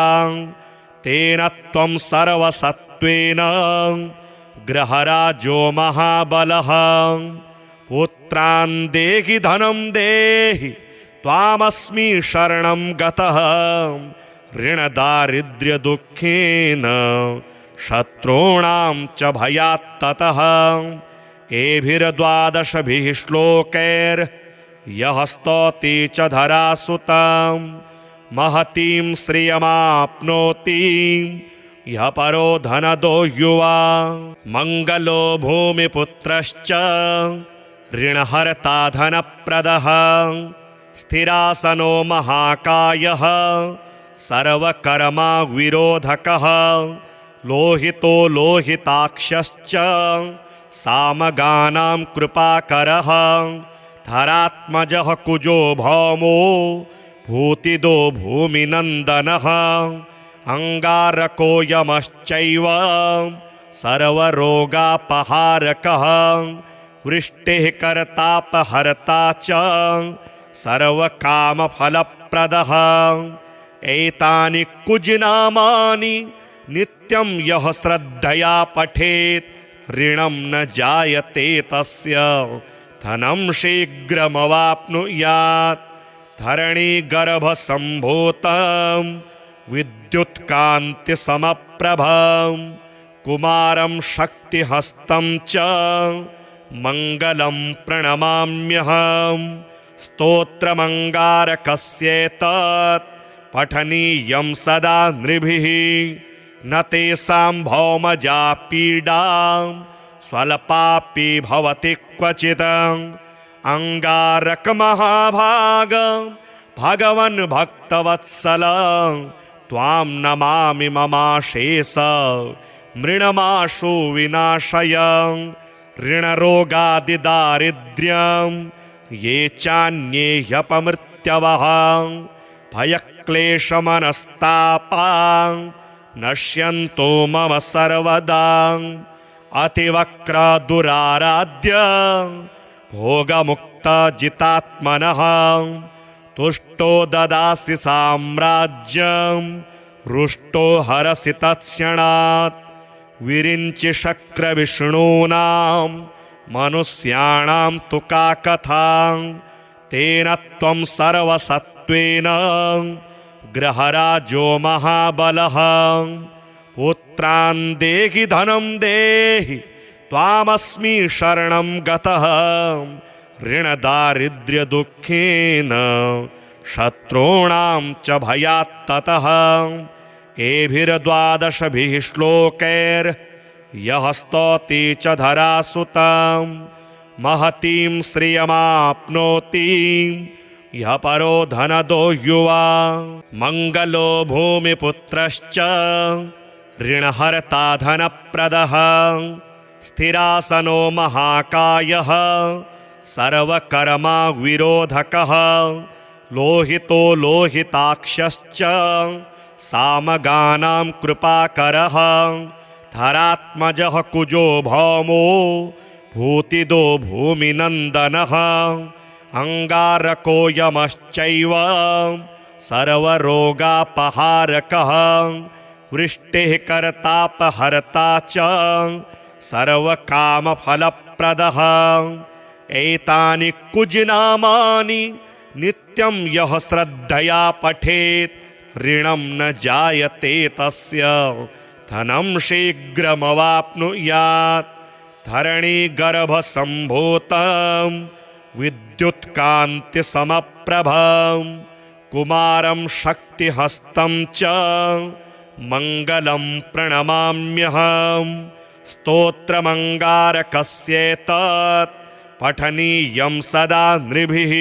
तेन त्वं सर्वसत्त्वेन गृहराजो महाबलः पुत्रान् देहि धनं देहि त्वामस्मि शरणं गतः ऋणदारिद्र्यदुःखेन शत्रूणां च भयात्ततः एभिर्द्वादशभिः श्लोकैर्यः स्तौति च धरासुतां महतीं श्रियमाप्नोति यः परो धनदो युवा मङ्गलो भूमिपुत्रश्च ऋणहर्ता धनप्रदः स्थिरासनो महाकायः सर्वकर्मा विरोधकः लोहितो लोहिताक्षश्च सामगानां कृपाकरः धरात्मजः कुजो भौमो भूतिदो भूमिनन्दनः अंगारको यमश्चैव सर्वरोगापहारकः वृष्टिः कर्तापहर्ता च सर्वकामफलप्रदः एतानि कुजनामानि नित्यं यः श्रद्धया पठेत् ऋणं न जायते तस्य धनं शीघ्रमवाप्नुयात् धरणीगर्भसम्भूतं विद्युत्कान्तिसमप्रभं कुमारं शक्तिहस्तं च मङ्गलं प्रणमाम्यहम् स्तोत्रमङ्गारकस्येतत् पठनीयं सदा नृभिः न तेषां भौमजा पीडां स्वल्पापि भवति क्वचित् अंगारकमहाभाग भगवन् भक्तवत्सल त्वां नमामि ममाशेष मृणमाशु विनाशय ऋणरोगादिदारिद्र्यं ये चान्ये ह्यपमृत्यवः भयक्लेशमनस्तापां नश्यन्तो मम सर्वदा अतिवक्रदुराराध्य भोगमुक्तजितात्मनः तुष्टो ददासि साम्राज्यं रुष्टो हरसि तत्क्षणात् विरिञ्चि शक्रविष्णूनां मनुष्याणां तु का कथा तेन त्वं सर्वसत्त्वेन ग्रहराजो महाबलः पुत्रान् देहि धनं देहि त्वामस्मि शरणं गतः ऋणदारिद्र्यदुःखेन शत्रूणां च भयात्ततः एभिर्द्वादशभिः श्लोकैर्यः स्तौति च धरासुतां महतीं श्रियमाप्नोति यः परो धनदो युवा मङ्गलो भूमिपुत्रश्च ऋणहर्ता धनप्रदः स्थिरासनो महाकायः सर्वकर्मा विरोधकः लोहितो लोहिताक्षश्च सामगानां कृपाकरः धरात्मजः कुजो भौमो भूतिदो भूमिनन्दनः अंगारको यमश्चैव सर्वरोगापहारकः वृष्टिः कर्तापहर्ता च सर्वकामफलप्रदः एतानि कुजनामानि नित्यं यः श्रद्धया पठेत् ऋणं न जायते तस्य धनं शीघ्रमवाप्नुयात् धरणीगर्भसम्भूतं विद्युत्कान्तिसमप्रभं कुमारं शक्तिहस्तं च मङ्गलं प्रणमाम्यहं स्तोत्रमङ्गारकस्येतत् पठनीयं सदा नृभिः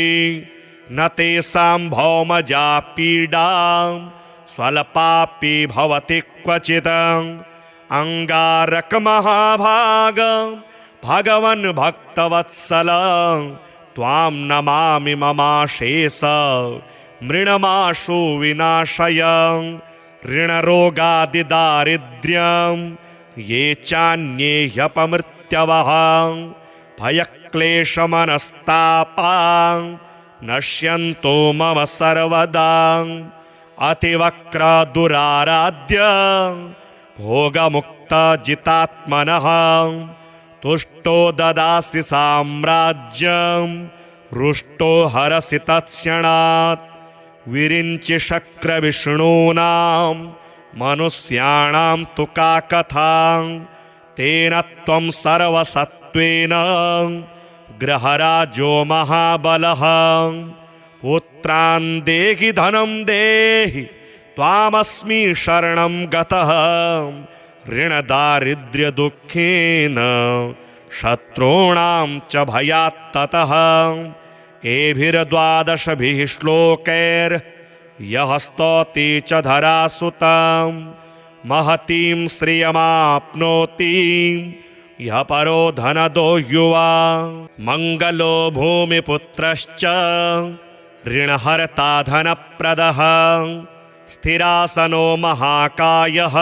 न तेषां भौमजा पीडा स्वल्पापि भवति क्वचित् अंगारकमहाभाग भगवन् भक्तवत्सल त्वां नमामि ममाशेष मृणमाशु विनाशय ऋणरोगादिदारिद्र्यं ये चान्ये ह्यपमृत्यवः भयक्लेशमनस्तापां नश्यन्तो मम सर्वदा अतिवक्रदुराराध्य भोगमुक्तजितात्मनः तुष्टो ददासि साम्राज्यं रुष्टो हरसि तत्क्षणात् विरिञ्चि शक्रविष्णूनां मनुष्याणां तु का कथा तेन त्वं सर्वसत्त्वेन ग्रहराजो महाबलः पुत्रान् देहि धनं देहि त्वामस्मि शरणं गतः ऋणदारिद्र्यदुःखेन शत्रूणां च भयात्ततः एभिर्द्वादशभिः श्लोकैर्यः स्तौति च धरासुतां महतीं श्रियमाप्नोति यः परो धनदो युवा मङ्गलो भूमिपुत्रश्च ऋणहर्ता धनप्रदः स्थिरासनो महाकायः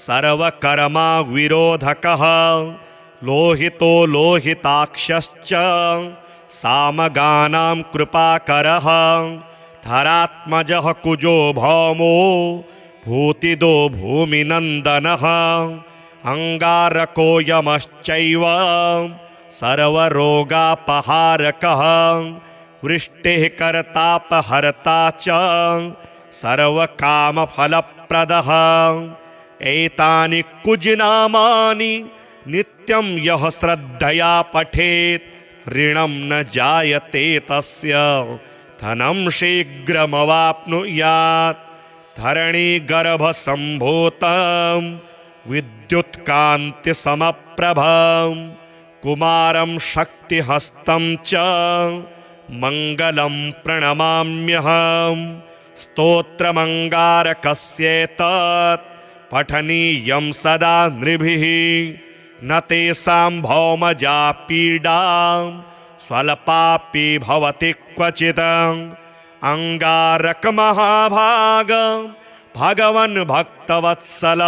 सर्वकर्मा विरोधकः लोहितो लोहिताक्षश्च सामगानां कृपाकरः धरात्मजः कुजो भौमो भूतिदो भूमिनन्दनः अंगारको यमश्चैव सर्वरोगापहारकः वृष्टिः कर्तापहर्ता च सर्वकामफलप्रदः एतानि कुजनामानि नित्यं यः श्रद्धया पठेत् ऋणं न जायते तस्य धनं शीघ्रमवाप्नुयात् धरणीगर्भसम्भूतं विद्युत्कान्तिसमप्रभं कुमारं शक्तिहस्तं च मङ्गलं प्रणमाम्यहं स्तोत्रमङ्गारकस्येतत् पठनीयं सदा नृभिः न तेषां भौमजा पीडा स्वल्पापि भवति क्वचित् अंगारकमहाभाग भगवन् भक्तवत्सल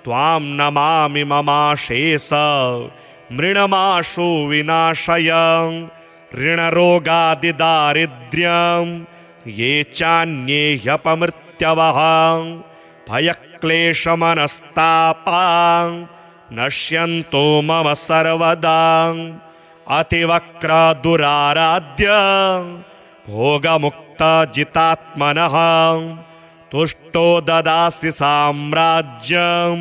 त्वां नमामि ममाशेष मृणमाशु विनाशय ऋणरोगादिदारिद्र्यं ये चान्ये ह्यपमृत्यवः भयक्लेशमनस्तापां नश्यन्तो मम सर्वदा अतिवक्रदुराराध्य भोगमुक्तजितात्मनः तुष्टो ददासि साम्राज्यं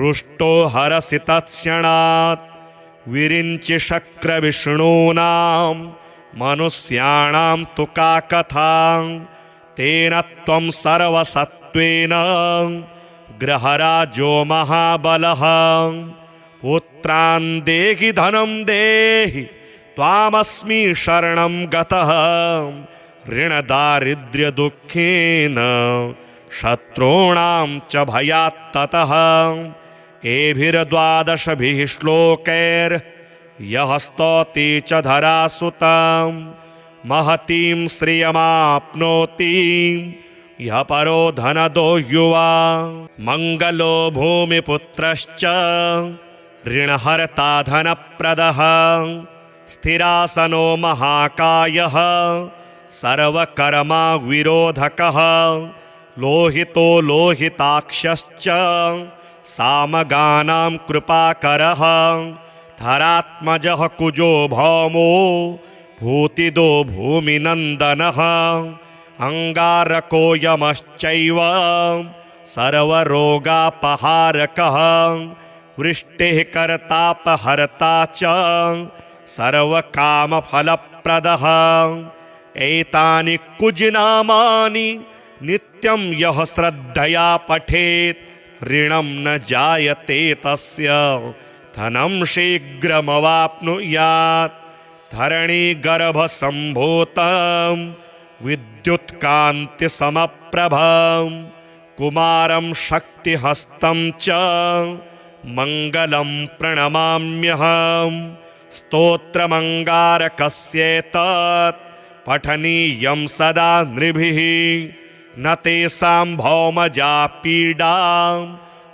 रुष्टो हरसि तत्क्षणात् विरिञ्चि शक्रविष्णूनां मनुष्याणां तु का कथा तेन त्वं सर्वसत्त्वेन गृहराजो महाबलः पुत्रान् देहि धनं देहि त्वामस्मि शरणं गतः ऋणदारिद्र्यदुःखेन शत्रूणां च भयात्ततः एभिर्द्वादशभिः श्लोकैर्यः स्तौति च धरासुतां महतीं श्रियमाप्नोति यः परो धनदो युवा मङ्गलो भूमिपुत्रश्च ऋणहर्ता धनप्रदः स्थिरासनो महाकायः सर्वकर्मा विरोधकः लोहितो लोहिताक्षश्च सामगानां कृपाकरः धरात्मजः कुजो भौमो भूतिदो भूमिनन्दनः अंगारको यमश्चैव सर्वरोगापहारकः वृष्टिः कर्तापहर्ता च सर्वकामफलप्रदः एतानि कुजनामानि नित्यं यः श्रद्धया पठेत् ऋणं न जायते तस्य धनं शीघ्रमवाप्नुयात् धरणीगर्भसम्भूतं विद्युत्कान्तिसमप्रभं कुमारं शक्तिहस्तं च मङ्गलं प्रणमाम्यहं स्तोत्रमङ्गारकस्येतत् पठनीयं सदा नृभिः न तेषां भौमजा पीडा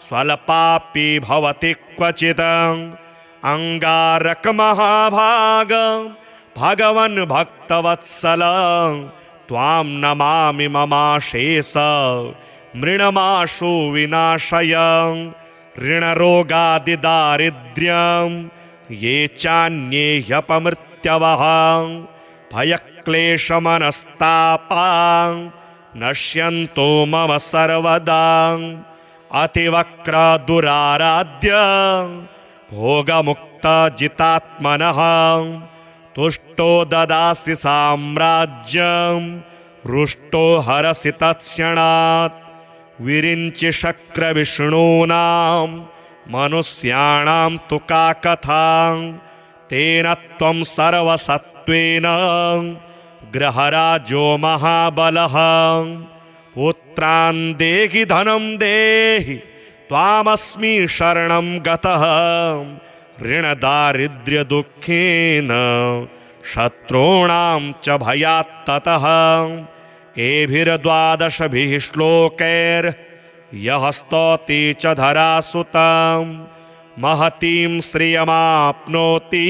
स्वल्पापि भवति क्वचित् अंगारकमहाभाग भगवन् भक्तवत्सल त्वां नमामि ममाशेष मृणमाशु विनाशय ऋणरोगादिदारिद्र्यं ये चान्ये ह्यपमृत्यवः भयक्लेशमनस्तापां नश्यन्तो मम सर्वदा अतिवक्रदुराराध्य भोगमुक्तजितात्मनः तुष्टो ददासि साम्राज्यं रुष्टो हरसि तत्क्षणात् विरिञ्चि शक्रविष्णूनां मनुष्याणां तु का कथा तेन त्वं सर्वसत्त्वेन गृहराजो महाबलः पुत्रान् देहि धनं देहि त्वामस्मि शरणं गतः ऋणदारिद्र्यदुःखेन शत्रूणां च भयात्ततः एभिर्द्वादशभिः श्लोकैर्यः स्तौति च धरासुतां महतीं श्रियमाप्नोति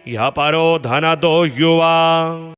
यः परो धनदो युवा।